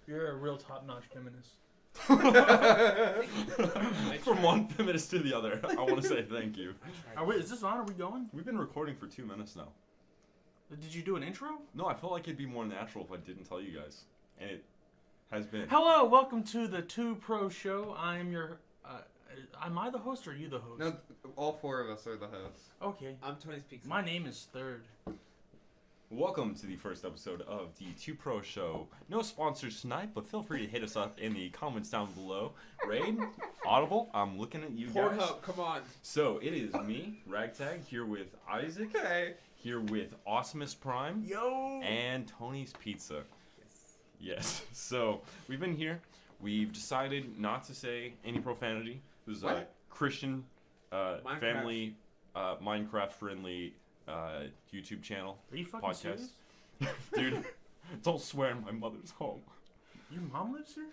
You're a real top-notch feminist. From one feminist to the other, I want to say thank you. Is this on? Are we going? We've been recording for 2 minutes now. Did you do an intro? No, I felt like it'd be more natural if I didn't tell you guys. And it has been. Hello, welcome to the 2ProShow. I'm your... am I the host or are you the host? No, all four of us are the hosts. Okay. I'm Tony's Pizza. My name is Third. Welcome to the first episode of the 2ProShow. No sponsors tonight, but feel free to hit us up in the comments down below. Raid, Audible, I'm looking at you guys. Pornhub, come on. So it is me, Ragtag, here with Isaac, Hey. here with Awesomeness Prime, Yo! and Tony's Pizza. Yes. Yes. So we've been here. We've decided not to say any profanity. This is a What? Christian, Minecraft. family, Minecraft-friendly YouTube channel. Are you fucking Podcast. serious? Dude, don't swear in my mother's home. Your mom lives here?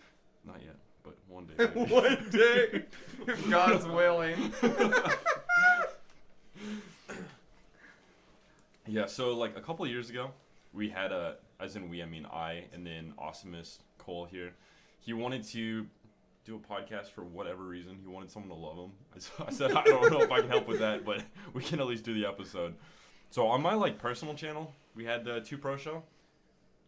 Not yet, but one day. maybe. One day, if God's willing. Yeah, so like a couple of years ago, we had as in we, I mean I, and then Awesomeness Cole here. He wanted to do a podcast for whatever reason. He wanted someone to love him. I said, I don't know if I can help with that, but we can at least do the episode. So on my like personal channel, we had the 2ProShow.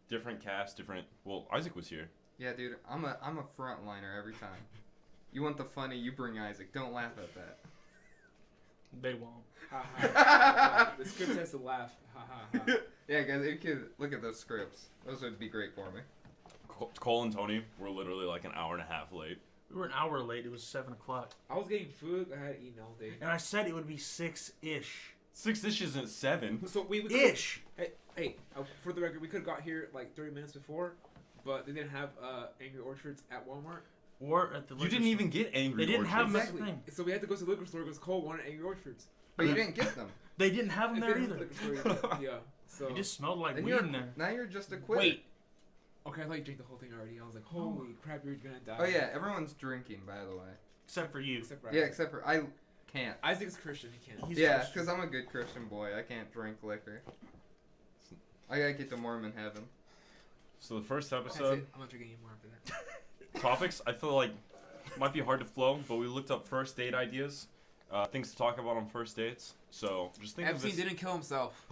Different cast, different. Well, Isaac was here. Yeah, dude, I'm a frontliner every time. You want the funny, you bring Isaac. Don't laugh at that. They won't. Ha, ha, ha. The script has to laugh. Ha ha ha. Yeah, guys, you could look at those scripts. Those would be great for me. Cole and Tony were literally like an hour and a half late. We were an hour late. It was 7 o'clock. I was getting food. I had eaten all day. And I said it would be 6-ish. 6 dishes and 7. So we Ish! Hey, for the record, we could have got here like 30 minutes before, but they didn't have Angry Orchards at Walmart. Or at the You liquor didn't store. even get Angry They didn't have Orchards. them at the thing. So we had to go to the liquor store because Cole wanted Angry Orchards. But you didn't get them. They didn't have them If there they didn't either. have the liquor store, yeah. So It just smelled like Then weed in there. now you're just a quitter. wait. Okay, I thought you drank the whole thing already. I was like, holy crap, you're gonna die. Oh yeah, everyone's drinking, by the way. Except for you. Except for Yeah, Isaac. except for I can't. Isaac's Christian. He can't. He's Yeah, Christian. because I'm a good Christian boy. I can't drink liquor. I gotta get to Mormon heaven. So the first That's episode, it. I'm not drinking anymore after that. topics, I feel like might be hard to flow, but we looked up first date ideas, things to talk about on first dates. So just think Epstein of this. didn't kill himself.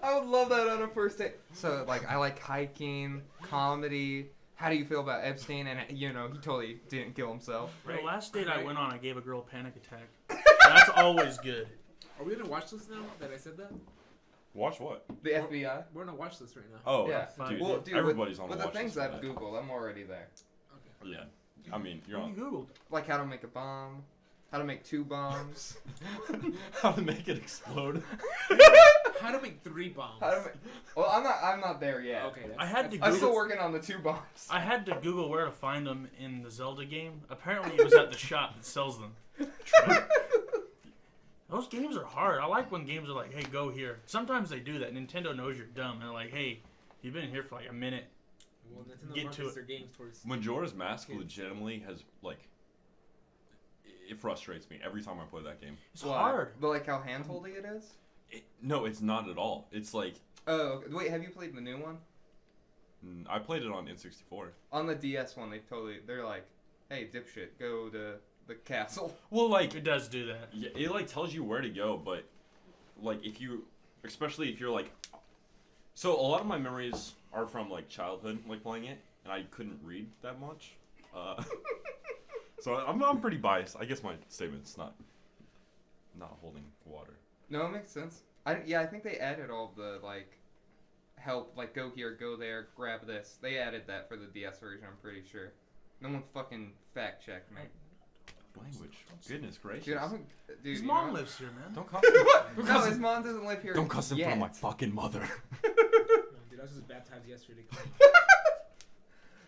I would love that on a first date. So, like, I like hiking, comedy. How do you feel about Epstein? And, you know, he totally didn't kill himself. The last date I went on, I gave a girl a panic attack. Oh, That's always good. Are we gonna watch this now that I said that? Watch what? The FBI? We're gonna watch this right now. Oh, Yeah. dude, Well, dude, everybody's on with the the watch things list for I've that. Googled, I'm already there. Okay. Yeah, I mean, you're What on. you Googled? Like how to make a bomb, how to make 2 bombs, How to make it explode. How to make 3 bombs. how to make... Well, I'm not there yet. Okay. That's, I had to I'm still Google- working on the 2 bombs. I had to Google where to find them in the Zelda game. Apparently, it was at the shop that sells them. Those games are hard. I like when games are like, hey, go here. Sometimes they do that. Nintendo knows you're dumb. And they're like, hey, you've been here for like a minute. Well, Nintendo Get to markets it. their games towards. Majora's Mask Kids. legitimately has like. It frustrates me every time I play that game. It's Why? hard. But like how hand-holdy it is? No, it's not at all. It's like Oh, okay. Wait, have you played the new one? I played it on N64. On the DS one, they're like, hey, dipshit, go to the castle. Well, like It does do that. yeah, it like tells you where to go, but like especially if you're like, so a lot of my memories are from like childhood, like playing it, and I couldn't read that much. So I'm pretty biased. I guess my statement's not holding water. No, it makes sense. I think they added all the, like, help, like, go here, go there, grab this. They added that for the DS version, I'm pretty sure. No one fucking fact-checked me. Language. Goodness gracious. Dude, dude, His you mom know- lives here, man. Don't cuss. No, his mom doesn't live here Don't cuss in yet. front of my fucking mother. No, dude, I was just baptized yesterday.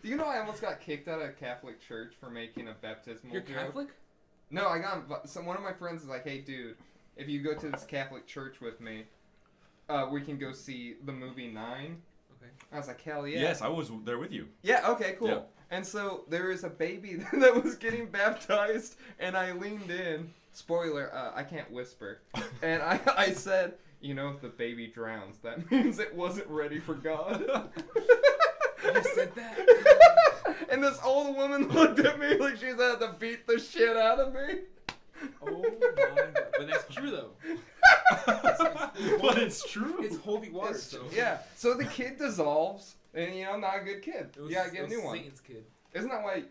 Do you know I almost got kicked out of Catholic church for making a baptismal You're joke? Catholic? No, I got one of my friends is like, hey, dude, if you go to this Catholic church with me, we can go see the movie 9. Okay. I was like, hell yeah. Yes, I was there with you. Yeah, okay, cool. Yeah. And so there is a baby that was getting baptized, and I leaned in. Spoiler, I can't whisper. And I said, you know, if the baby drowns, that means it wasn't ready for God. just said that. And this old woman looked at me like she's had to beat the shit out of me. Oh my god. But that's true though. But it's true. It's holy water. It's- So yeah. So the kid dissolves, and not a good kid. It was, You gotta get a it new was one. Satan's kid. Isn't that why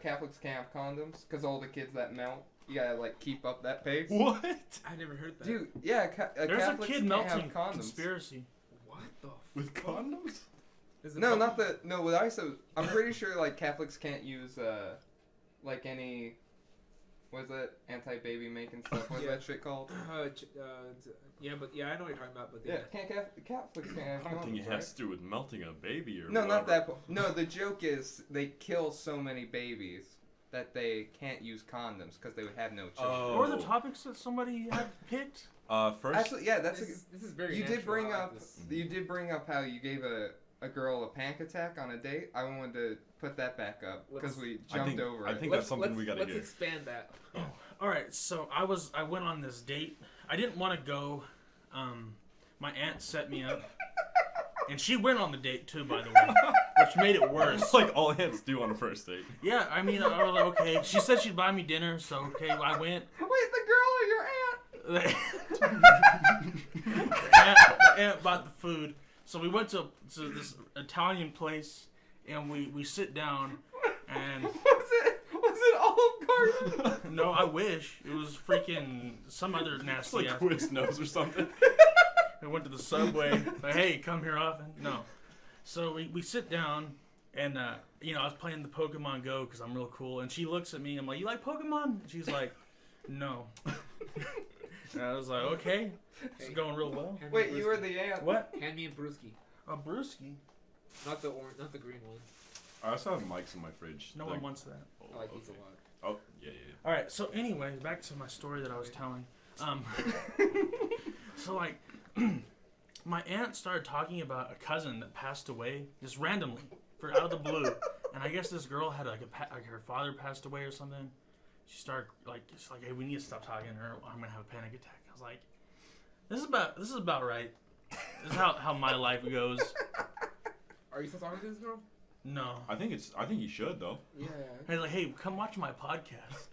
Catholics can't have condoms? Because all the kids that melt, you gotta keep up that pace. What? I never heard that. Dude, yeah, There's Catholics a kid can't melting have condoms. conspiracy. What the? With condoms? Is it No, pub- not the what I said. I'm pretty sure Catholics can't use any what is it, anti-baby making stuff. What's Yeah. that shit called? Yeah, but yeah, I know what you're talking about. But Yeah, yeah. Catholics can't have I don't think it condoms, right? has to do with melting a baby or No, not whatever. that. No, the joke is they kill so many babies that they can't use condoms because they would have no children. Oh. What were the topics that somebody had picked? First, Actually, yeah, that's This is very. you did natural. bring I like up this. you did bring up how you gave a girl a panic attack on a date. I wanted to put that back up because we jumped over I it. think that's something we gotta let's get. expand that. All right, so I went on this date. I didn't want to go. My aunt set me up, and she went on the date too, by the way, which made it worse. It's like all aunts do on a first date. Yeah, I mean, I was like, okay. She said she'd buy me dinner, so okay, I went. Wait, the girl or your aunt? The aunt bought the food, so we went to this Italian place, and we sit down, and Was it Olive Garden? no, I wish it was freaking some other It's nasty like ass. Quiznos or something. I went to the Subway. Like, hey, come here often? No. So we sit down, and I was playing the Pokemon Go because I'm real cool. And she looks at me. I'm like, you like Pokemon? And she's like, no. And I was like, okay, it's Hey. going real well. Hand me Wait, you were the aunt. What? Hand me a brewski, A brewski? not the orange, not the green one. I also have mics in my fridge. No one wants that. Oh, I like these okay. a lot. Oh, yeah. All right. So, anyways, back to my story that I was telling. So like, my aunt started talking about a cousin that passed away just randomly, out of the blue, and I guess this girl had like her father passed away or something. She started it's like, hey, we need to stop talking to her. I'm gonna have a panic attack. I was like, this is about right. This is how my life goes. Are you still talking to this girl? No. I think you should though. Yeah. Hey, like, hey, come watch my podcast.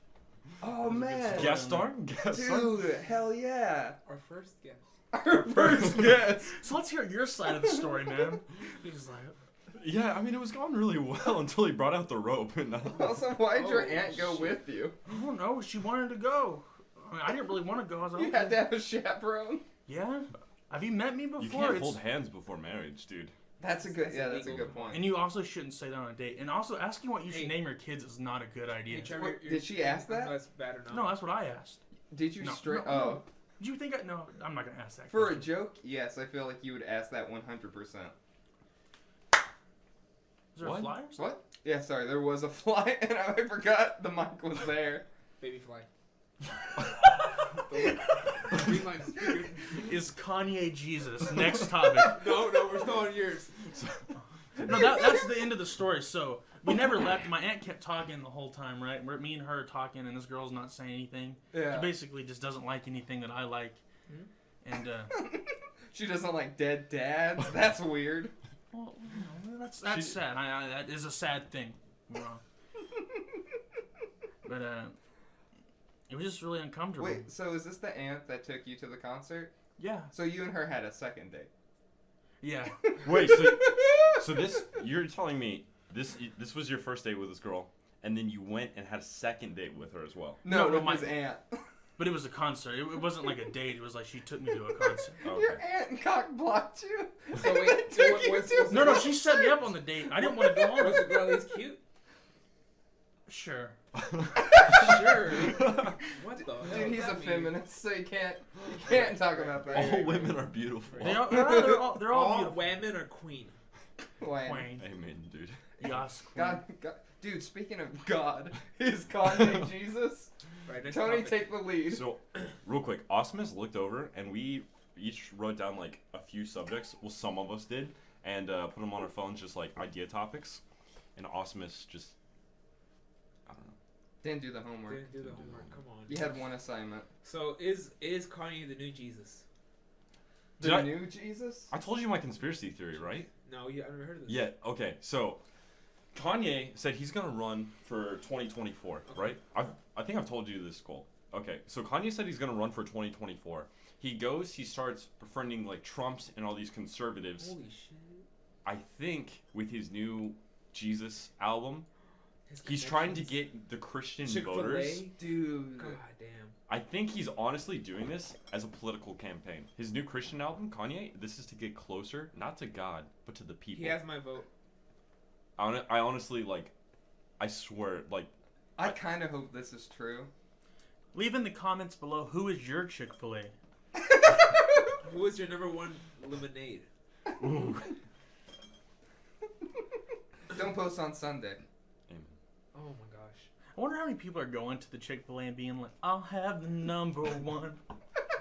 Oh man, Guest star? Guest star? dude, hell yeah! Our first guest. Our first guest. So let's hear your side of the story, man. He's like, Yeah, I mean it was going really well until he brought out the rope and Also, why'd your Oh, aunt go shit. with you? I don't know. She wanted to go. I mean, I didn't really want to go. I was like, You had to have a chaperone. yeah. Have you met me before? you can't It's- hold hands before marriage, dude. That's a good. That's Yeah, that's a illegal. good point. And you also shouldn't say that on a date. And also, asking what you should Hey. name your kids is not a good idea. Hey, Trevor, What, you're- did she ask I don't know that? if that's bad or not. No, that's what I asked. Did you No, straight? no, Oh, no. Did you think I? No, I'm not gonna ask that. for a question. joke, yes. I feel like you would ask that 100%. Is there What? a flyer? What? Yeah, sorry, there was a fly, and I forgot the mic was there. Baby fly. Green line speaker. Is Kanye Jesus? Next topic. No, we're still on yours. No, that's the end of the story. So we never left. My aunt kept talking the whole time, right? Me and her talking, and this girl's not saying anything. Yeah. She basically just doesn't like anything that I like. And She doesn't like dead dads. That's weird. well, that's She- sad. That is a sad thing. You know. But it was just really uncomfortable. Wait, so is this the aunt that took you to the concert? Yeah. So you and her had a second date? Yeah. Wait, so this you're telling me this was your first date with this girl, and then you went and had a second date with her as well? No, No, with my- his aunt. But it was a concert. It wasn't like a date. It was like she took me to a concert. Okay. Your aunt cock blocked you. So and wait, then so took you what's- to what's- No, she set me up on the date. I didn't want to go on Was it. the girl at least cute? Sure. Sure. What the hell? Dude, does he's a that mean? feminist, so you can't talk about that. All women are beautiful. They're all All beautiful. women are queen. Wayne. Queen. Amen, dude. Yas, queen. God, dude. Speaking of God, is Kanye Jesus? Right, next Tony, topic. take the lead. So, real quick, Osmus looked over and we each wrote down like a few subjects. Well, some of us did, and put them on our phones, just like idea topics. And Osmus just, I don't know. Didn't do the homework. Didn't do the homework. Come on. You had one assignment. So is Kanye the new Jesus? The Did I- new Jesus? I told you my conspiracy theory, right? No, yeah, I've never heard of this. Yeah. Okay. So Kanye said he's gonna run for 2024, Okay. right? I think I've told you this, Cole. Okay. So Kanye said he's gonna run for 2024. He starts befriending like Trumps and all these conservatives. Holy shit. I think with his new Jesus album, His he's trying to connections. get the Christian Chick-fil-A? voters. Dude. God damn. I think he's honestly doing this as a political campaign. His new Christian album, Kanye, this is to get closer, not to God, but to the people. He has my vote. I honestly, like, I swear, like, I kind of hope this is true. Leave in the comments below who is your Chick-fil-A. Who is your number one lemonade? ooh. Don't post on Sunday. Amen. Oh my gosh. I wonder how many people are going to the Chick-fil-A and being like, I'll have the number one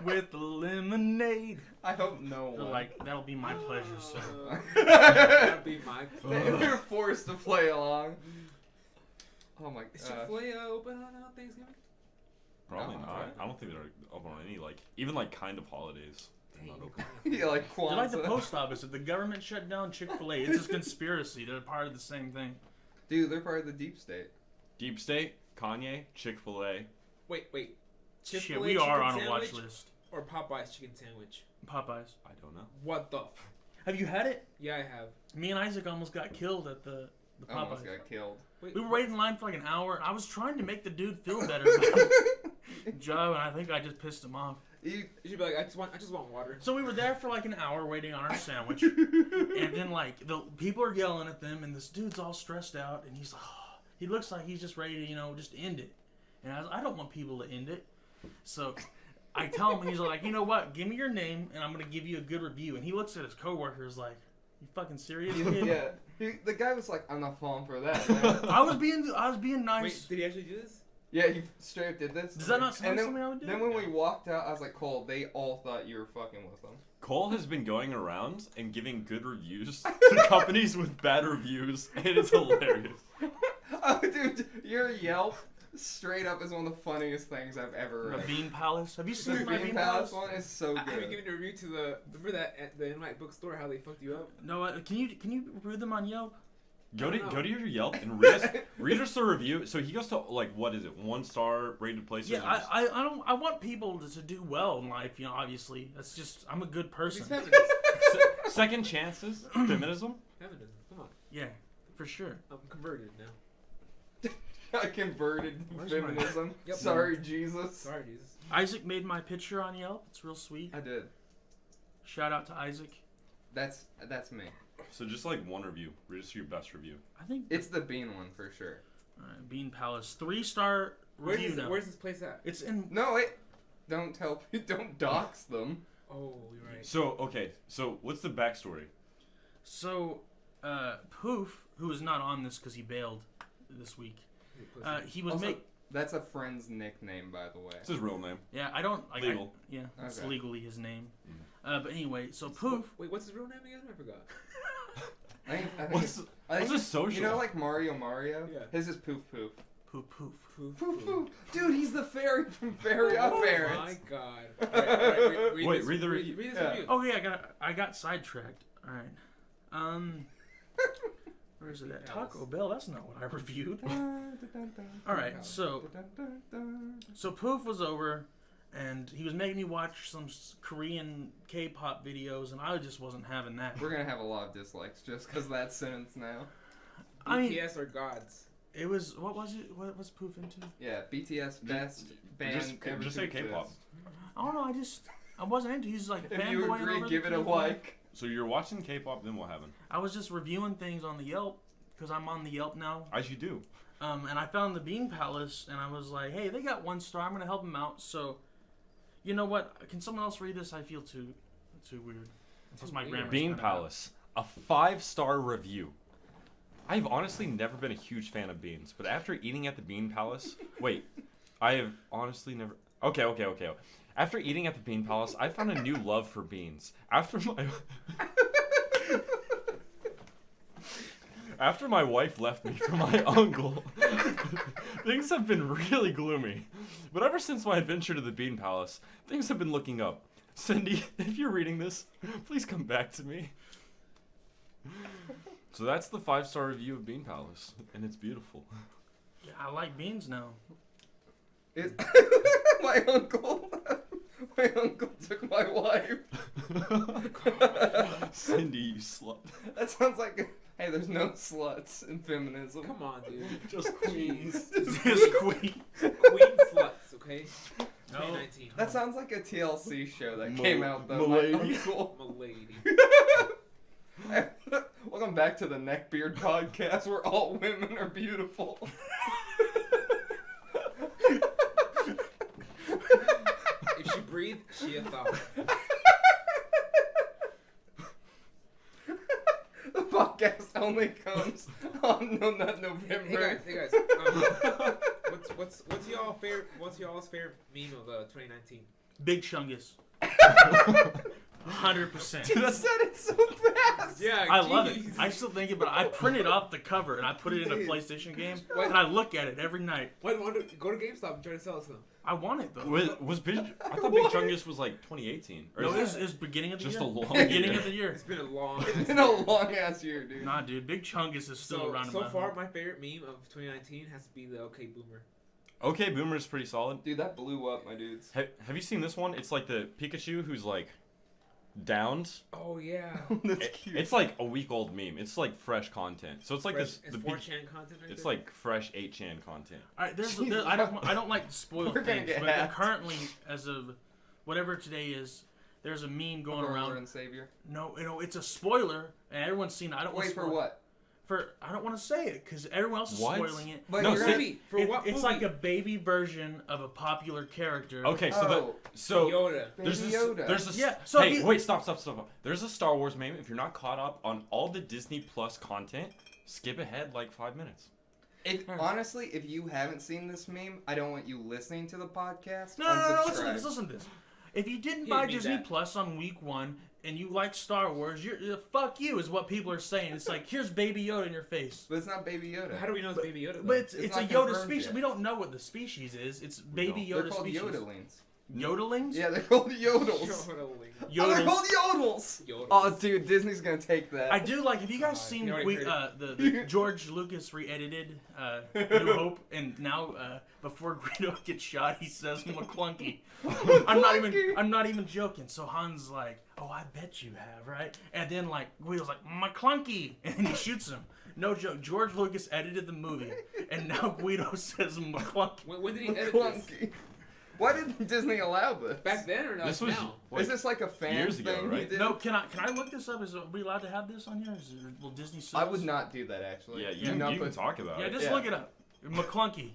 with the lemonade. I hope no They're one. like, that'll be my pleasure, sir. That'd be my They're forced to play along. Oh my Is gosh. Chick-fil-A open on Thanksgiving? Probably Oh, not. I don't think they're open on any, like, even, like, kind of holidays. They're Dang. not open. Yeah, like They're like the Kwanzaa. post office. If the government shut down Chick-fil-A, it's a conspiracy. They're part of the same thing. Dude, they're part of the deep state. Deep State, Kanye, Chick-fil-A. Wait. Shit, Chick-fil-A we are chicken on a watch sandwich list. or Popeye's chicken sandwich? Popeyes. I don't know. What the? Have you had it? Yeah, I have. Me and Isaac almost got killed at the Almost Popeyes. got killed. Wait, We were waiting in line for like an hour. I was trying to make the dude feel better. Joe, and I think I just pissed him off. You- You should be like, I just want water. So we were there for like an hour waiting on our sandwich. And then like the people are yelling at them and this dude's all stressed out and he's like, he looks like he's just ready to, just end it. And I don't want people to end it. So I tell him, and he's like, you know what? Give me your name and I'm going to give you a good review. And he looks at his coworkers like, you fucking serious, kid? yeah. The guy was like, I'm not falling for that. man." I was being nice. Wait, did he actually do this? Yeah, he straight up did this. Does that not sound And like something I would do? Then when we walked out, I was like, Cole, they all thought you were fucking with them. Cole has been going around and giving good reviews to companies with bad reviews, and it's hilarious. Oh, dude, your Yelp straight up is one of the funniest things I've ever The read. Bean Palace. Have you The seen my Bean Bean Palace Palace? one is so Have you good. given a review to the? Remember that at the Invite bookstore? How they fucked you up? No, can you review them on Yelp? Go I don't to know. your Yelp and read us the review. So he goes to like what is it, 1-star rated places? Yeah, or just- I want people to do well in life. Obviously, that's just I'm a good He's person. feminist. second chances, feminism. Feminism. Come on, Yeah, for sure. I'm converted now. I converted Where's my- feminism. Yep. Sorry, Jesus. Sorry, Jesus. Isaac made my picture on Yelp. It's real sweet. I did. Shout out to Isaac. That's me. So just like one review. Read us your best review. I think It's the bean one for sure. Bean Palace 3-star review now. Where's this place at? It's in. No, wait. Don't tell. Don't dox them. Oh, you're right. So okay. So what's the backstory? So, Poof, who is not on this because he bailed this week. He was Also, make. That's a friend's nickname, by the way. It's his real name. Yeah, I don't. Like, Legal. yeah, it's Okay. legally his name. Mm. But anyway, so Poof. Wait, what's his real name again? I forgot. I think What's I think his social? You know, like Mario? Yeah. His is Poof Poof. Poof. Poof Poof. Dude, he's the fairy from Fairy Odd Oh Parents. my god. Right, Wait, read the review. Read this Yeah. review. Oh yeah, I got sidetracked. All right. Where is it at? Taco Bell. That's not what I reviewed. All right, so Poof was over, and he was making me watch some Korean K-pop videos, and I just wasn't having that. We're gonna have a lot of dislikes just because of that sentence now. I mean, BTS or gods? it was what was it? What was Poof into? Yeah, BTS best band ever just to say K-pop. exist. I don't know. I wasn't into. He's like a If you fanboy and all agree, that give it a shit. like. So you're watching K-pop, then what happened? I was just reviewing things on the Yelp because I'm on the Yelp now. As you do. And I found the Bean Palace, and I was like, hey, they got 1 star. I'm gonna help them out. So, you know what? Can someone else read this? I feel too weird. Plus my weird. grammar's Bean kinda Palace, a 5-star review. I've honestly never been a huge fan of beans, but after eating at the Bean Palace, wait, I have honestly never. Okay. After eating at the Bean Palace, I found a new love for beans. After my wife left me for my uncle, things have been really gloomy. But ever since my adventure to the Bean Palace, things have been looking up. Cindy, if you're reading this, please come back to me. So that's the 5-star review of Bean Palace, and it's beautiful. Yeah, I like beans now. My uncle took my wife. Cindy, you slut. That sounds like hey, there's no sluts in feminism. Come on, dude. Just queens. Just queen. Queen sluts, okay? No. 2019. That sounds like a TLC show that Mo- came out though. Milady. My uncle. Milady. Welcome back to the Neckbeard podcast, where all women are beautiful. If she breathed, she a thought. The podcast only comes on November. Hey guys. What's y'all's favorite meme of 2019? Big Chungus. 100%. You said it so fast. Yeah, I love it. jeez. I still think it, but I printed off the cover and I put it in a Dude. PlayStation game, What? and I look at it every night. Go to GameStop and try to sell it to them. I want it though. Was Big? I thought Big Chungus was like 2018. Or No, is it's beginning of the just year. a long beginning year. of the year. It's been a long. It's been a long ass year, dude. Nah, dude, Big Chungus is still around. So in my far, home. my favorite meme of 2019 has to be the OK Boomer. Okay, Boomer's pretty solid. Dude, that blew up, my dudes. Have you seen this one? It's like the Pikachu who's like downed. Oh yeah. That's cute. It's like a week-old meme. It's like fresh content. So it's like Fresh, this. it's The 4chan content right It's there. like fresh 8chan content. All right, I don't like to spoil We're gonna things, get but hacked. currently, as of whatever today is, there's a meme going Our around. Lord and Savior. No, it's a spoiler, and everyone's seen it. I don't want Wait, to for spoil what? I don't want to say it because everyone else is What? spoiling it. But No, you're say- movie. For what It's movie? like a baby version of a popular character. Okay, so Oh, Yoda. there's Baby this. Yoda. There's this. Yeah, so if hey, you- wait, stop. There's a Star Wars meme. If you're not caught up on all the Disney Plus content, skip ahead like 5 minutes. Honestly, if you haven't seen this meme, I don't want you listening to the podcast. No, Unsubscribe. listen to this. If you didn't Yeah, buy I mean Disney that. Plus on week 1 and you like Star Wars, fuck you is what people are saying. It's like, here's Baby Yoda in your face. But it's not Baby Yoda. How do we know it's Baby Yoda? But it's It's a not Yoda confirmed species. yet. We don't know what the species is. It's Baby don't. Yoda They're called species. Yodelings. Yodelings? Yeah, they're called Yodels. Yodeling. Oh, they're Yodels. called Yodels. Yodels. Oh, dude, Disney's gonna take that. I do like. Have you guys God, seen you already the George Lucas re-edited New Hope, and now before Greedo gets shot, he says McClunky. I'm not even joking. So Han's like, "Oh, I bet you have, right?" And then like Guido's like, "McClunky," and then he shoots him. No joke. George Lucas edited the movie, and now Guido says McClunky. When did he edit this? Clunky. Why didn't Disney allow this? Back then or not This was now? like, Is this like a fan years ago, thing right? he did? No, can I look this up? Are we allowed to have this on here? Will Disney sue I us? would not do that actually. yeah, Do you not can put- talk about Yeah, it. just Yeah. look it up. McClunky.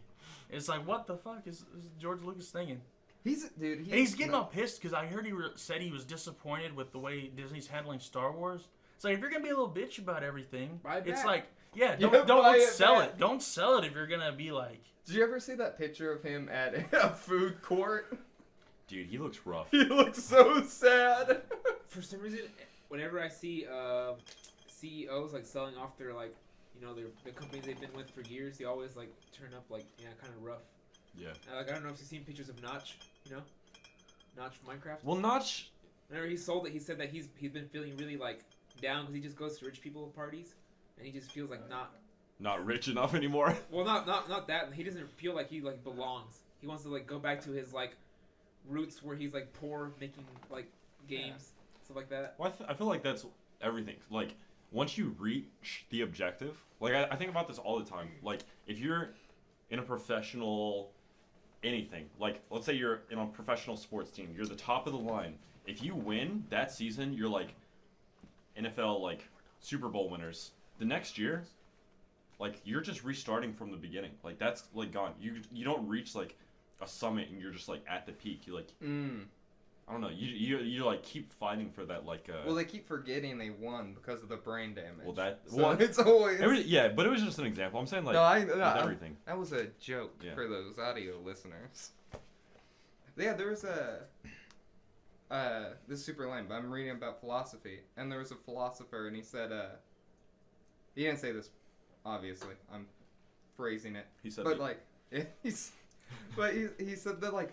It's like, what the fuck is George Lucas thinking? He's dude. And he's getting all pissed because I heard he said he was disappointed with the way Disney's handling Star Wars. It's like, if you're gonna be a little bitch about everything, Buy it it's back. like, yeah, Yeah, don't buy it sell back. it. Don't sell it if you're gonna be like. Did you ever see that picture of him at a food court? Dude, he looks rough. He looks so sad. For some reason, whenever I see CEOs like selling off their like, you know, their companies they've been with for years, they always like turn up like kind of rough. Yeah. Like I don't know if you've seen pictures of Notch, you know, Notch from Minecraft. Well, Notch. Whenever he sold it, he said that he's been feeling really like down because he just goes to rich people parties and he just feels like Not rich enough anymore. well not that he doesn't feel like he like belongs. He wants to like go back to his like roots where he's like poor making like games stuff like that. Well, I feel like that's everything. Like, once you reach the objective, like, I think about this all the time. Like, if you're in a professional anything, like, let's say you're in a professional sports team, you're the top of the line. If you win that season, you're like NFL, like, Super Bowl winners. The next year, like, you're just restarting from the beginning. Like, that's, like, gone. You don't reach, like, a summit and you're just, like, at the peak. You, like, I don't know. You like keep fighting for that like. Well, they keep forgetting they won because of the brain damage. Well, It's always. yeah, but it was just an example. I'm saying like with everything. That was a joke for those audio listeners. Yeah, there was a. This is super lame, but I'm reading about philosophy, and there was a philosopher, and he said, he didn't say this, obviously. I'm phrasing it. He said, but like, he said that like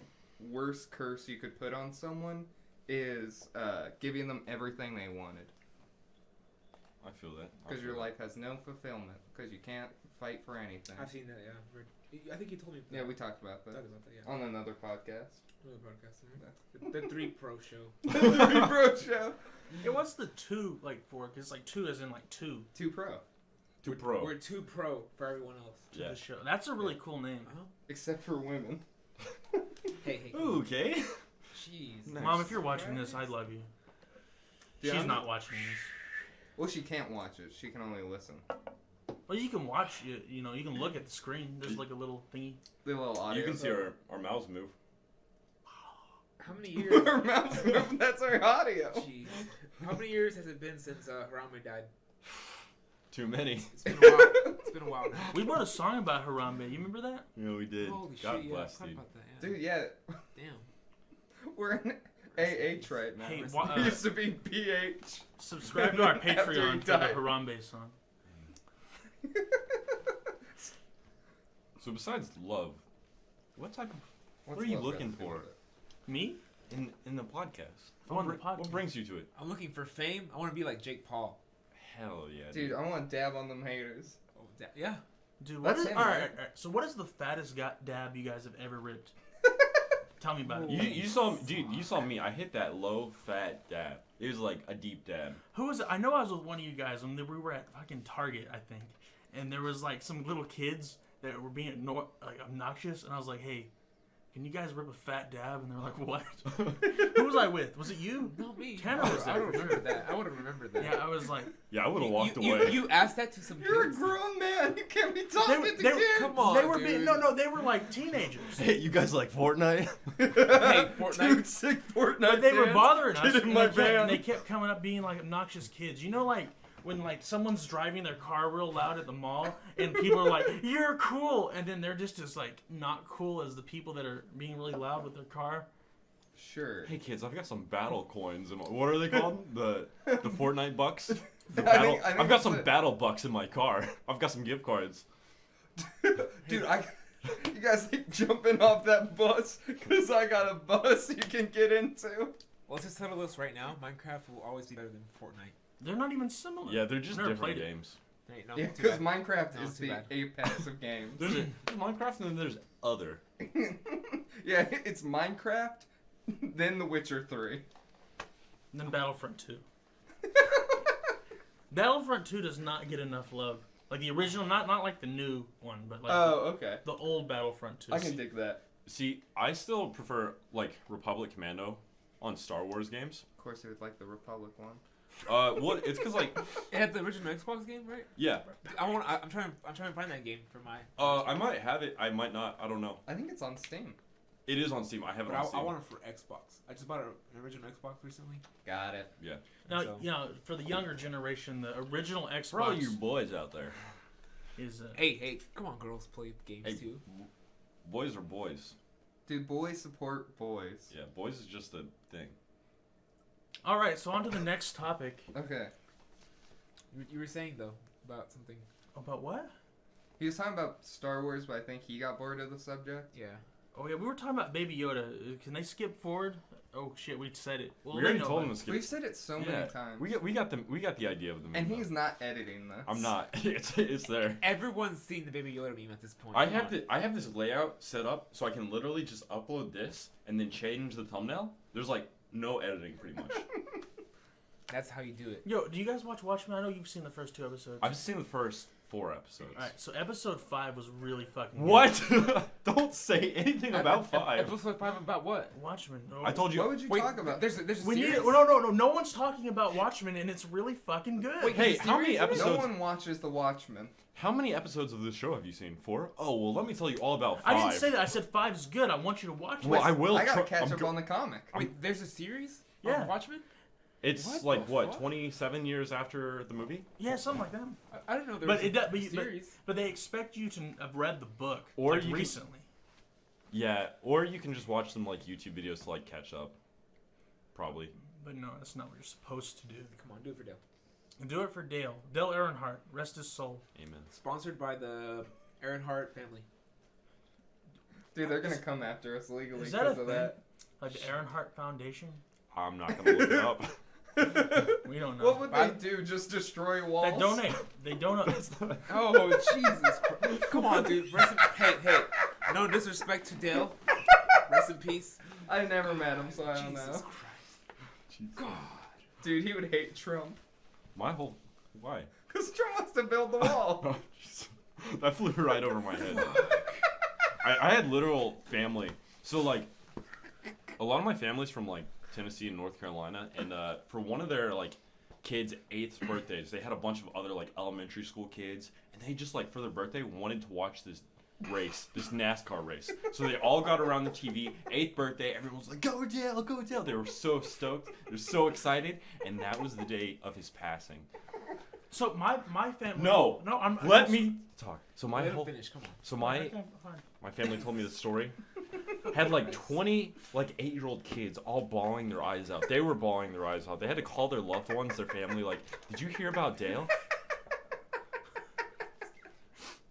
worst curse you could put on someone is giving them everything they wanted. I feel that. Because your life has no fulfillment. Because you can't fight for anything. I've seen that. Yeah, I think you told me. Yeah, we talked about that. Yeah. On another podcast. Another podcast. The 2ProShow. The 2ProShow. Hey, what's the 2 like for? Because like 2 is in like 2. 2Pro. 2Pro. We're 2Pro for everyone else. To Yeah. the show. That's a really cool name. Except for women. Hey. Okay. Jeez. Nice. Mom, if you're watching this, I love you. Dude, She's I'm not watching this. Well, she can't watch it. She can only listen. Well, you can watch it. You know, you can look at the screen. There's like a little thingy. The little audio. You can see our mouths move. How many years? Our mouths move. That's our audio. Jeez. How many years has it been since Harambe died? Too many. It's been a while. It's been a while now. We wrote a song about Harambe. You remember that? Yeah, we did. Holy God shit, bless, yeah. I dude. forgot about that, yeah. Dude, yeah. Damn. We're in AH right now. Hey, It used to be PH. subscribe to our After he Patreon for the died. Harambe song. So besides love, what type of What's what are you love looking got to do for with it? Me? in the podcast? On the What podcast. brings you to it? I'm looking for fame. I want to be like Jake Paul. Hell yeah, Dude, I want to dab on them haters. Oh, yeah. Dude, what That's is, him, all right? right, all right. So what is the fattest dab you guys have ever ripped? Tell me about it. You saw, dude. You saw me. I hit that low fat dab. It was like a deep dab. Who was it? I know I was with one of you guys when we were at fucking Target, I think, and there was like some little kids that were being like obnoxious, and I was like, hey, can you guys rip a fat dab? And they're like, what? Who was I with? Was it you? Not me. Tanner was I there. don't remember that. I would have remembered that. Yeah, I was like, Yeah, I would have walked you, away. You asked that to some You're a kids? grown man. You can't be talking to they- kids. Come on, they were dude. being, no, they were like teenagers. Hey, you guys like Fortnite? Hey, Fortnite. Dude, sick Fortnite. But they were fans. bothering us, Get in and my they van. kept coming up being like obnoxious kids. You know, like when like someone's driving their car real loud at the mall, and people are like, "You're cool," and then they're just as like not cool as the people that are being really loud with their car. Sure. Hey kids, I've got some battle coins and what are they called? The Fortnite bucks. The I battle, think I've got that's some it. battle bucks in my car. I've got some gift cards. Dude, you guys like jumping off that bus because I got a bus you can get into. Well, let's just settle this right now. Minecraft will always be better than Fortnite. They're not even similar. Yeah, they're just Never different played it. games. Right, no, Yeah, too because bad. Minecraft No, is too the bad. apex of games. There's Minecraft and then there's other. Yeah, it's Minecraft, then The Witcher 3. And then Battlefront 2. Battlefront 2 does not get enough love. Like the original, not like the new one, but like Oh, okay. the old Battlefront 2. I can dig that. See, I still prefer like Republic Commando on Star Wars games. Of course, it would like the Republic one. What? It's because like It had the original Xbox game, right? yeah. I'm trying to find that game for my. I might have it. I might not. I don't know. I think it's on Steam. It is on Steam. I have it But on Steam. I want it for Xbox. I just bought an original Xbox recently. Got it. Now, So- you know, for the younger generation, the original Xbox For all you boys out there, is Hey, come on, girls, play games Hey. too. boys are boys. Dude, boys support boys. Yeah, boys is just a thing. all right. So on to the next topic. Okay. You were saying though about something. About what? He was talking about Star Wars, but I think he got bored of the subject. Yeah. Oh yeah, we were talking about Baby Yoda. Can they skip forward? Oh shit, we said it. Well, We they already know told it. him to skip. We've said it so Yeah, many times. We got the idea of the meme. And though. he's not editing this. I'm not. It's there. Everyone's seen the Baby Yoda meme at this point. I Come have on. I have this layout set up so I can literally just upload this and then change the thumbnail. There's like no editing pretty much. That's how you do it. Yo, do you guys watch Watchmen? I know you've seen the first 2 episodes. I've seen the first 4 episodes. All right, so episode 5 was really fucking. What? Don't say anything about 5. Episode 5 about what? Good. Watchmen. Oh. I told you. What would you Wait, talk about? There's a We need series? it. No one's talking about Watchmen, and it's really fucking good. Wait, Hey, Is it how many serious? episodes? No one watches The Watchmen. How many episodes of this show have you seen? 4? Oh well, let me tell you all about 5. I didn't say that. I said 5 is good. I want you to watch Well, it. I will. I gotta try- catch I'm up go- on the comic. Wait, there's a series? Yeah. On Watchmen? It's What like the what, fuck? 27 years after the movie? Yeah, something like that. I didn't know there But was it does- but- a series. But they expect you to have read the book Or like you can- recently. Yeah, or you can just watch some like YouTube videos to like catch up. Probably. But no, that's not what you're supposed to do. Come on, do it for Dale. Do it for Dale. Dale Earnhardt. Rest his soul. Amen. Sponsored by the Earnhardt family. Dude, they're gonna come after us legally Is that a because of thing? that. Like the Earnhardt Foundation. I'm not gonna look it up. We don't know. What would they do? Just destroy walls? They donate. Oh, Jesus Christ. Come on, dude. Hey. No disrespect to Dale. Rest in peace. I never met him, so I don't Jesus know. Christ. God. Dude, he would hate Trump. Why? Because Trump wants to build the wall. Oh, that flew right over my head. I had literal family. So, like, a lot of my family's from, like, Tennessee and North Carolina. And for one of their, like, kids' 8th birthdays, they had a bunch of other, like, elementary school kids. And they just, like, for their birthday, wanted to watch this NASCAR race. So they all got around the TV. 8th birthday, everyone was like, go Dale, go Dale. They were so stoked. They were so excited. And that was the day of his passing. So my family. No. Let me talk. So my Let him whole. finish. Come on. So my family told me the story. Had like 20 like 8-year-old kids all bawling their eyes out. They were bawling their eyes out. They had to call their loved ones, their family, like, did you hear about Dale?